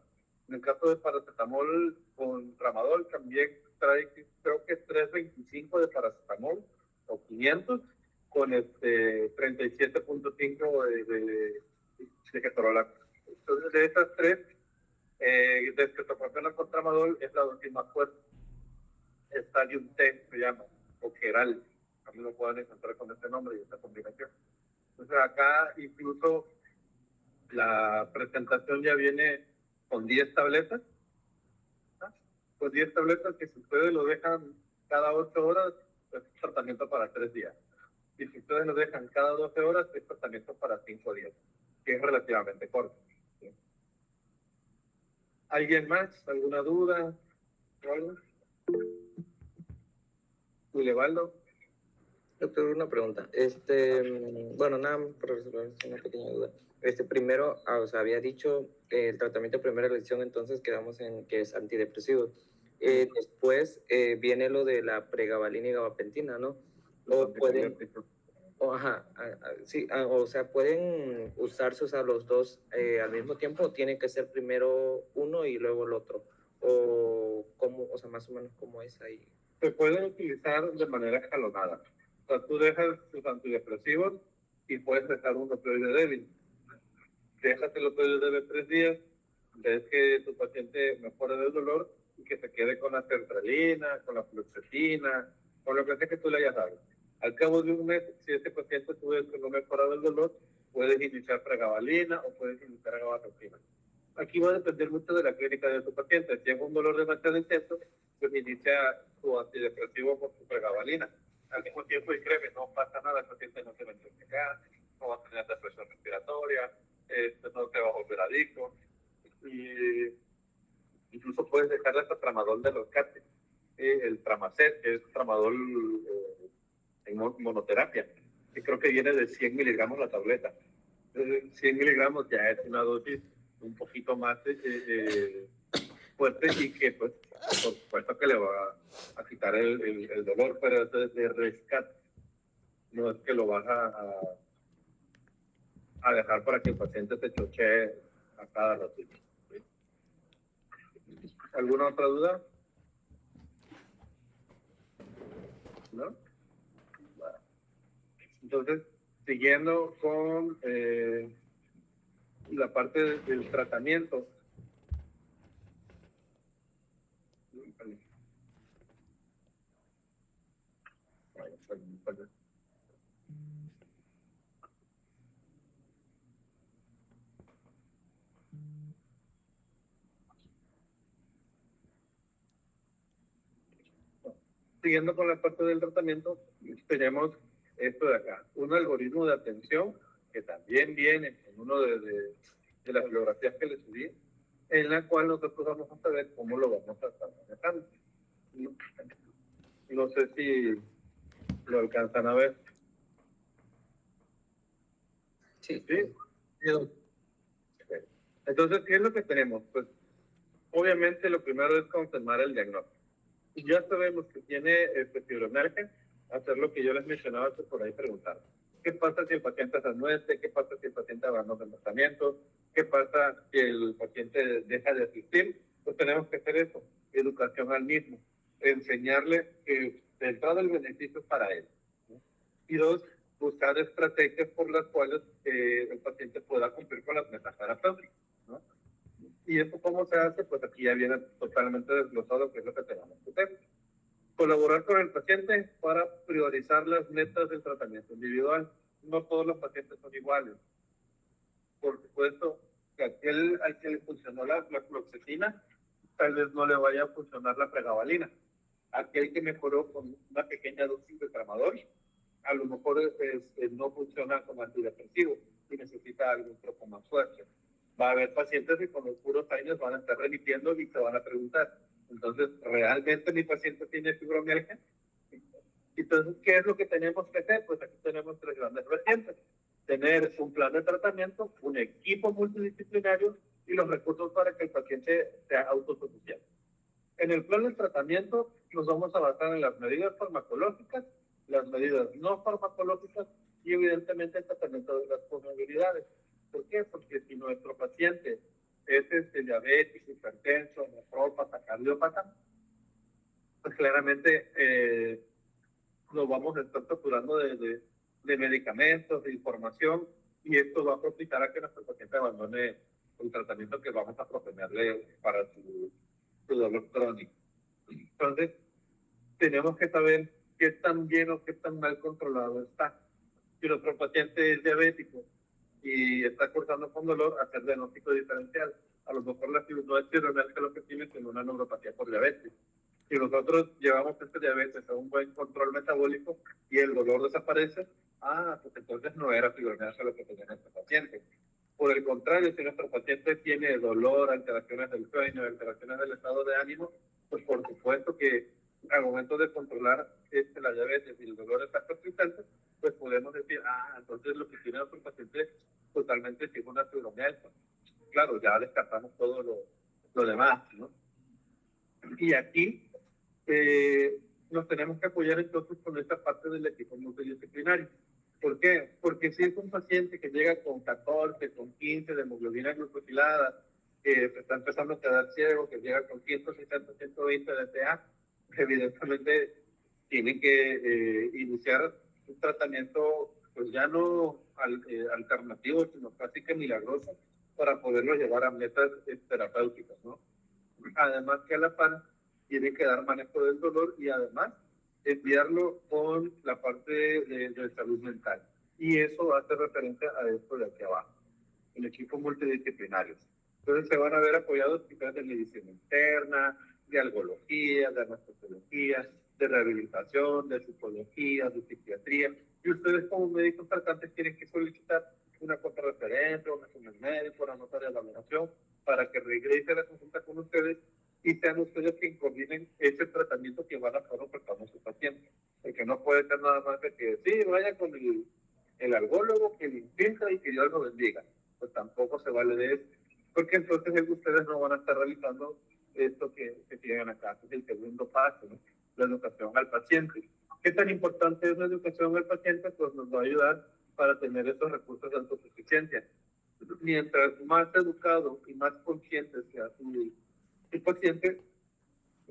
En el caso de paracetamol con tramadol también trae, creo que 325 de paracetamol o 500 con 37.5 de ketorolaco. Entonces, de estas tres, dextroproporcional con tramadol es la dosis más fuerte. Stadium T se llama, o Geral, también lo pueden encontrar con este nombre y esta combinación. Entonces acá incluso la presentación ya viene con 10 tabletas, ¿no? Con 10 tabletas que si ustedes lo dejan cada 8 horas, es tratamiento para 3 días. Y si ustedes lo dejan cada 12 horas, es tratamiento para 5 días, que es relativamente corto. ¿Sí? ¿Alguien más? ¿Alguna duda? ¿Algo? Ulevaldo. Doctor, una pregunta. Bueno, nada, para resolver una pequeña duda. Primero, o sea, había dicho el tratamiento de primera elección, entonces quedamos en que es antidepresivo. Después viene lo de la pregabalina y gabapentina, ¿no? O pueden, sí, o sea, pueden usarse, o sea, los dos al mismo tiempo, o tiene que ser primero uno y luego el otro, o cómo, o sea, más o menos cómo es ahí. Se pueden utilizar de manera escalonada. O sea, tú dejas tus antidepresivos y puedes dejar un opioide débil. Dejas el opioide débil 3 días, ves que tu paciente mejora del dolor y que se quede con la sertralina, con la fluoxetina, con lo que sea que tú le hayas dado. Al cabo de un mes, si este paciente tú ves que no mejora del dolor, puedes iniciar pregabalina o puedes iniciar gabapentina. Aquí va a depender mucho de la clínica de tu paciente. Si es un dolor demasiado intenso, pues inicia su antidepresivo con su pregabalina. Al mismo tiempo, y créeme, no pasa nada, el paciente no se va a intoxicar, no va a tener depresión respiratoria, no se va a volver adicto. Y incluso puedes dejar hasta tramadol de rescate, el Tramacet, que es tramadol en monoterapia, que creo que viene de 100 miligramos la tableta. 100 miligramos ya es una dosis un poquito más fuerte y que, pues, por supuesto que le va a quitar el dolor, pero eso es de rescate. No es que lo vas a dejar para que el paciente se chochee a cada ratito. ¿Sí? ¿Alguna otra duda? ¿No? Bueno. Entonces, siguiendo con la parte del tratamiento. Siguiendo con la parte del tratamiento, tenemos esto de acá, un algoritmo de atención que también viene en uno de las bibliografías que le subí, en la cual nosotros vamos a saber cómo lo vamos a estar manejando. No sé si lo alcanzan a ver. Sí. ¿Sí? Entonces, ¿qué es lo que tenemos? Pues, obviamente, lo primero es confirmar el diagnóstico. Y ya sabemos que tiene fibromialgia, hacer lo que yo les mencionaba antes por ahí preguntar. ¿Qué pasa si el paciente se anuente? ¿Qué pasa si el paciente abandona el tratamiento? ¿Qué pasa si el paciente deja de asistir? Pues tenemos que hacer eso, educación al mismo, enseñarle que de entrada el beneficio es para él, ¿no? Y dos, buscar estrategias por las cuales el paciente pueda cumplir con las metas terapéuticas, ¿no? ¿Y eso cómo se hace? Pues aquí ya viene totalmente desglosado qué es lo que tenemos que hacer. Colaborar con el paciente para priorizar las metas del tratamiento individual. No todos los pacientes son iguales. Por supuesto, que aquel al que le funcionó la fluoxetina, tal vez no le vaya a funcionar la pregabalina. Aquel que mejoró con una pequeña dosis de tramadol, a lo mejor no funciona como antidepresivo y necesita algún tropo más fuerte. Va a haber pacientes que con los puros años van a estar remitiendo y se van a preguntar, entonces, ¿realmente mi paciente tiene fibromialgia? Entonces, ¿qué es lo que tenemos que hacer? Pues aquí tenemos 3 grandes vertientes. Tener un plan de tratamiento, un equipo multidisciplinario y los recursos para que el paciente sea autosuficiente. En el plan de tratamiento nos vamos a basar en las medidas farmacológicas, las medidas no farmacológicas y evidentemente el tratamiento de las comorbilidades. ¿Por qué? Porque si nuestro paciente es diabético, hipertenso, nefrópata, cardiópata, pues claramente nos vamos a estar saturando de medicamentos, de información, y esto va a propiciar a que nuestro paciente abandone el tratamiento que vamos a proponerle para su dolor crónico. Entonces, tenemos que saber qué tan bien o qué tan mal controlado está. Si nuestro paciente es diabético y está cursando con dolor, hacer diagnóstico diferencial. A lo mejor no es tiroidea que lo que tiene, sino una neuropatía por diabetes. Si nosotros llevamos este diabetes a un buen control metabólico y el dolor desaparece, pues entonces no era fibromialgia lo que tenía nuestro paciente. Por el contrario, si nuestro paciente tiene dolor, alteraciones del sueño, alteraciones del estado de ánimo, pues por supuesto que al momento de controlar la diabetes y el dolor está persistente, pues podemos decir, entonces lo que tiene nuestro paciente totalmente es una fibromialgia. Claro, ya descartamos todo lo demás, ¿no? Y aquí nos tenemos que apoyar entonces con esta parte del equipo multidisciplinario. ¿Por qué? Porque si es un paciente que llega con 14, con 15 de hemoglobina glucosilada, que se está empezando a quedar ciego, que llega con 160, 120 de TA, evidentemente tienen que iniciar un tratamiento, pues ya no alternativo, sino casi que milagroso, para poderlo llevar a metas terapéuticas, ¿no? Además que a la par tiene que dar manejo del dolor y además enviarlo con la parte de salud mental. Y eso hace referencia a esto de aquí abajo, el equipo multidisciplinario. Entonces se van a ver apoyados quizás de medicina interna, de algología, de anestesiología, de rehabilitación, de psicología, de psiquiatría. Y ustedes como médicos tratantes tienen que solicitar una contrarreferencia, un resumen médico, una nota de valoración, para que regrese a la consulta con ustedes y sean ustedes quienes coordinen ese tratamiento que van a estar ofertando a su paciente. Porque no puede ser nada más de que sí, vaya con el algólogo, que le infiltra y que Dios lo bendiga. Pues tampoco se vale de eso. Porque entonces ustedes no van a estar realizando esto que tienen acá, que es el segundo paso, ¿no? La educación al paciente. ¿Qué tan importante es la educación al paciente? Pues nos va a ayudar para tener esos recursos de autosuficiencia. Mientras más educado y más consciente sea su paciente,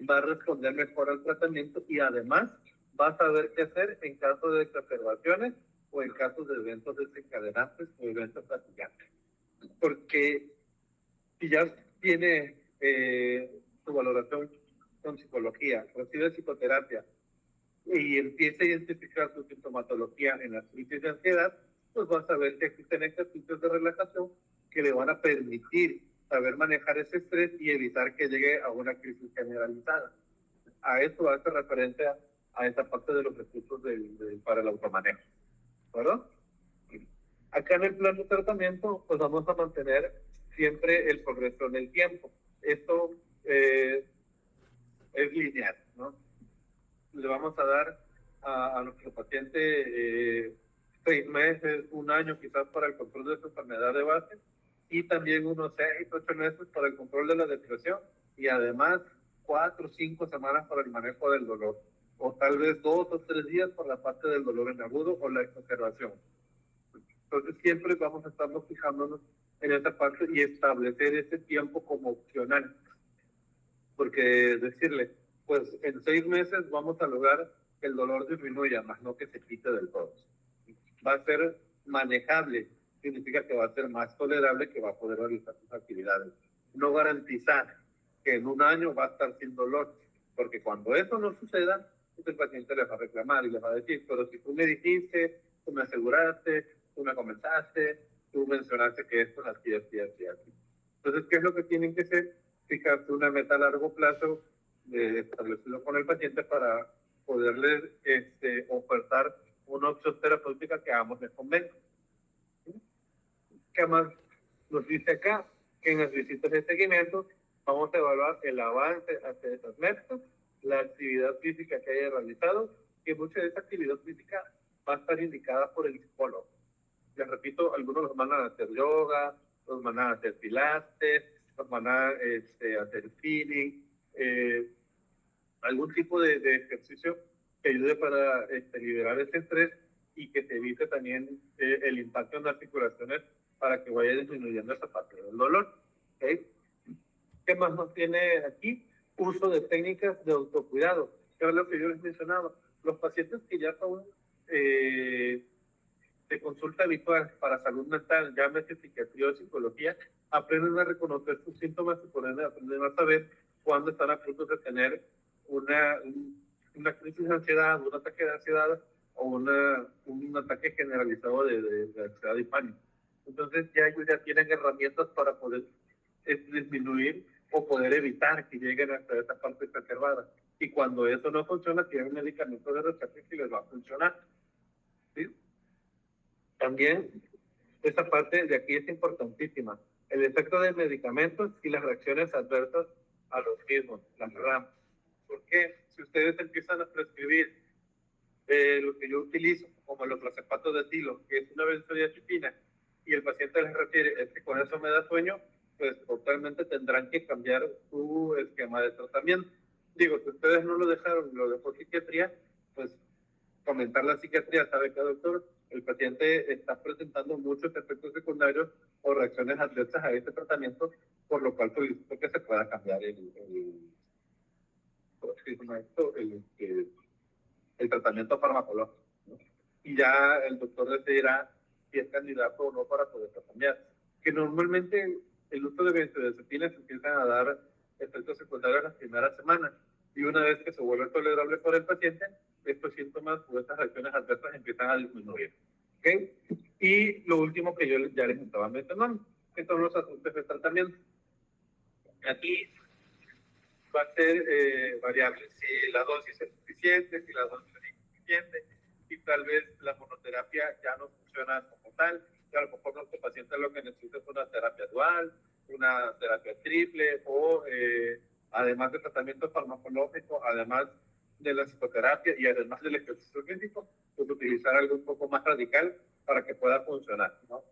va a responder mejor al tratamiento y además va a saber qué hacer en caso de exacerbaciones o en casos de eventos desencadenantes o eventos fatigantes. Porque si ya tiene su valoración con psicología, recibe psicoterapia y empieza a identificar su sintomatología en la crisis de ansiedad, pues va a saber que existen ejercicios de relajación que le van a permitir saber manejar ese estrés y evitar que llegue a una crisis generalizada. A esto hace referencia a esta parte de los recursos para el automanejo, ¿verdad? Acá en el plan de tratamiento, pues vamos a mantener siempre el progreso en el tiempo. Esto es lineal, ¿no? Le vamos a dar a nuestro paciente 6 meses, 1 año quizás para el control de su enfermedad de base y también unos 6, 8 meses para el control de la depresión y además 4 o 5 semanas para el manejo del dolor o tal vez 2 o 3 días por la parte del dolor en agudo o la exacerbación. Entonces siempre vamos a estarnos fijándonos en esa parte y establecer ese tiempo como opcional. Porque decirle, pues en 6 meses vamos a lograr que el dolor disminuya, más no que se quite del todo. Va a ser manejable, significa que va a ser más tolerable, que va a poder realizar sus actividades. No garantizar que en 1 año va a estar sin dolor, porque cuando eso no suceda, el paciente le va a reclamar y le va a decir, pero si tú me dijiste, tú me aseguraste, tú me comentaste, tú mencionaste que esto es así, así, así, así. Entonces, ¿qué es lo que tienen que hacer? Fijarse una meta a largo plazo establecido con el paciente para poderle ofertar una opción terapéutica que a ambos les convenga. ¿Qué más nos dice acá? Que en las visitas de seguimiento vamos a evaluar el avance hacia esas metas, la actividad física que haya realizado, y mucha de esa actividad física va a estar indicada por el psicólogo. Les repito, algunos los mandan a hacer yoga, los mandan a hacer pilates, los mandan a hacer spinning, algún tipo de ejercicio que ayude para liberar ese estrés y que te evite también el impacto en las articulaciones para que vaya disminuyendo esa parte del dolor. ¿Okay? ¿Qué más nos tiene aquí? Uso de técnicas de autocuidado, que es lo que yo les mencionaba. Los pacientes que ya son de consulta habitual para salud mental, llámese psiquiatría o psicología, aprenden a reconocer sus síntomas y aprenden a saber cuándo están a punto de tener una crisis de ansiedad, un ataque de ansiedad o un ataque generalizado de ansiedad y pánico. Entonces ya ellos ya tienen herramientas para poder disminuir o poder evitar que lleguen hasta esa parte exacerbada. Y cuando eso no funciona, tienen medicamentos de rescate que les va a funcionar. ¿Sí? También esta parte de aquí es importantísima. El efecto de medicamentos y las reacciones adversas a los mismos, las RAM. ¿Por qué? Si ustedes empiezan a prescribir lo que yo utilizo, como los clozapam de etilo, que es una benzodiazepina, y el paciente les refiere, es que con eso me da sueño, pues totalmente tendrán que cambiar su esquema de tratamiento. Digo, si ustedes no lo dejaron, lo dejó psiquiatría, pues comentar la psiquiatría, sabe que doctor, el paciente está presentando muchos efectos secundarios o reacciones adversas a este tratamiento, por lo cual solicito que se pueda cambiar el tratamiento farmacológico, ¿no? Y ya el doctor decidirá si es candidato o no para poder cambiar. Que normalmente el uso de benzodiazepinas empiezan a dar efectos secundarios las primeras semanas, y una vez que se vuelve tolerable por el paciente, estos síntomas o estas reacciones adversas empiezan a disminuir. ¿Okay? Y lo último que yo ya les estaba mencionando, que son los ajustes de tratamiento. Aquí va a ser variable si la dosis es suficiente, si la dosis es insuficiente, y tal vez la monoterapia ya no funciona como tal, y a lo mejor nuestro paciente lo que necesita es una terapia dual, una terapia triple, o además de tratamiento farmacológico, además de la psicoterapia y además del ejercicio físico, pues utilizar algo un poco más radical para que pueda funcionar, ¿no?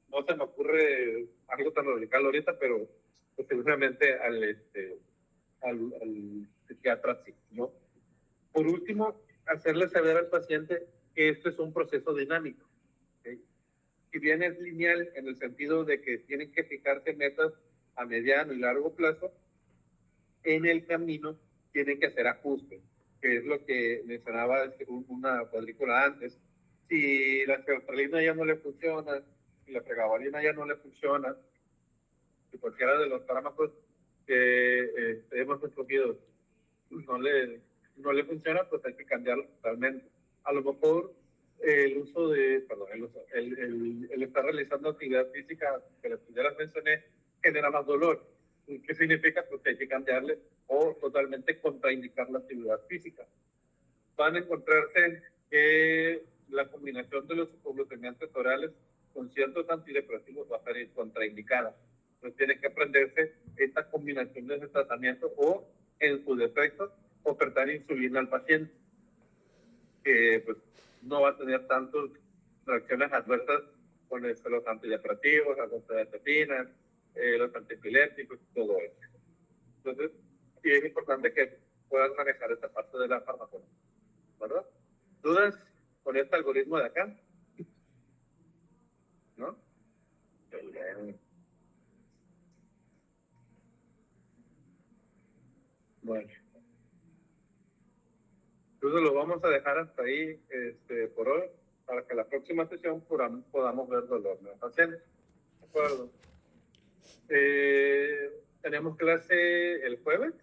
No se me ocurre algo tan radical ahorita, pero posiblemente al psiquiatra sí, ¿no? Por último, hacerle saber al paciente que esto es un proceso dinámico. ¿Okay? Si bien es lineal en el sentido de que tienen que fijarse metas a mediano y largo plazo, en el camino tienen que hacer ajustes, que es lo que mencionaba una cuadrícula antes. Si la sertralina ya no le funciona, si la pregabalina ya no le funciona, si cualquiera de los fármacos que hemos escogido no le funciona, pues hay que cambiarlo totalmente. A lo mejor el uso de, el estar realizando actividad física, que ya las mencioné, genera más dolor. ¿Qué significa? Pues que hay que cambiarle o totalmente contraindicar la actividad física. Van a encontrarse que la combinación de los hipoglucemiantes orales con ciertos antidepresivos va a estar contraindicada. Entonces tiene que aprenderse esta combinación de ese tratamiento o, en su defecto, ofertar insulina al paciente, que pues no va a tener tantas reacciones adversas con los antidepresivos, las benzodiazepinas, los antiepilépticos, todo eso. Entonces, sí es importante que puedan manejar esta parte de la farmacología, ¿verdad? ¿Dudas con este algoritmo de acá? ¿No? Bien. Bueno. Entonces lo vamos a dejar hasta ahí por hoy, para que la próxima sesión podamos ver dolor en el paciente. ¿De acuerdo? Tenemos clase el jueves.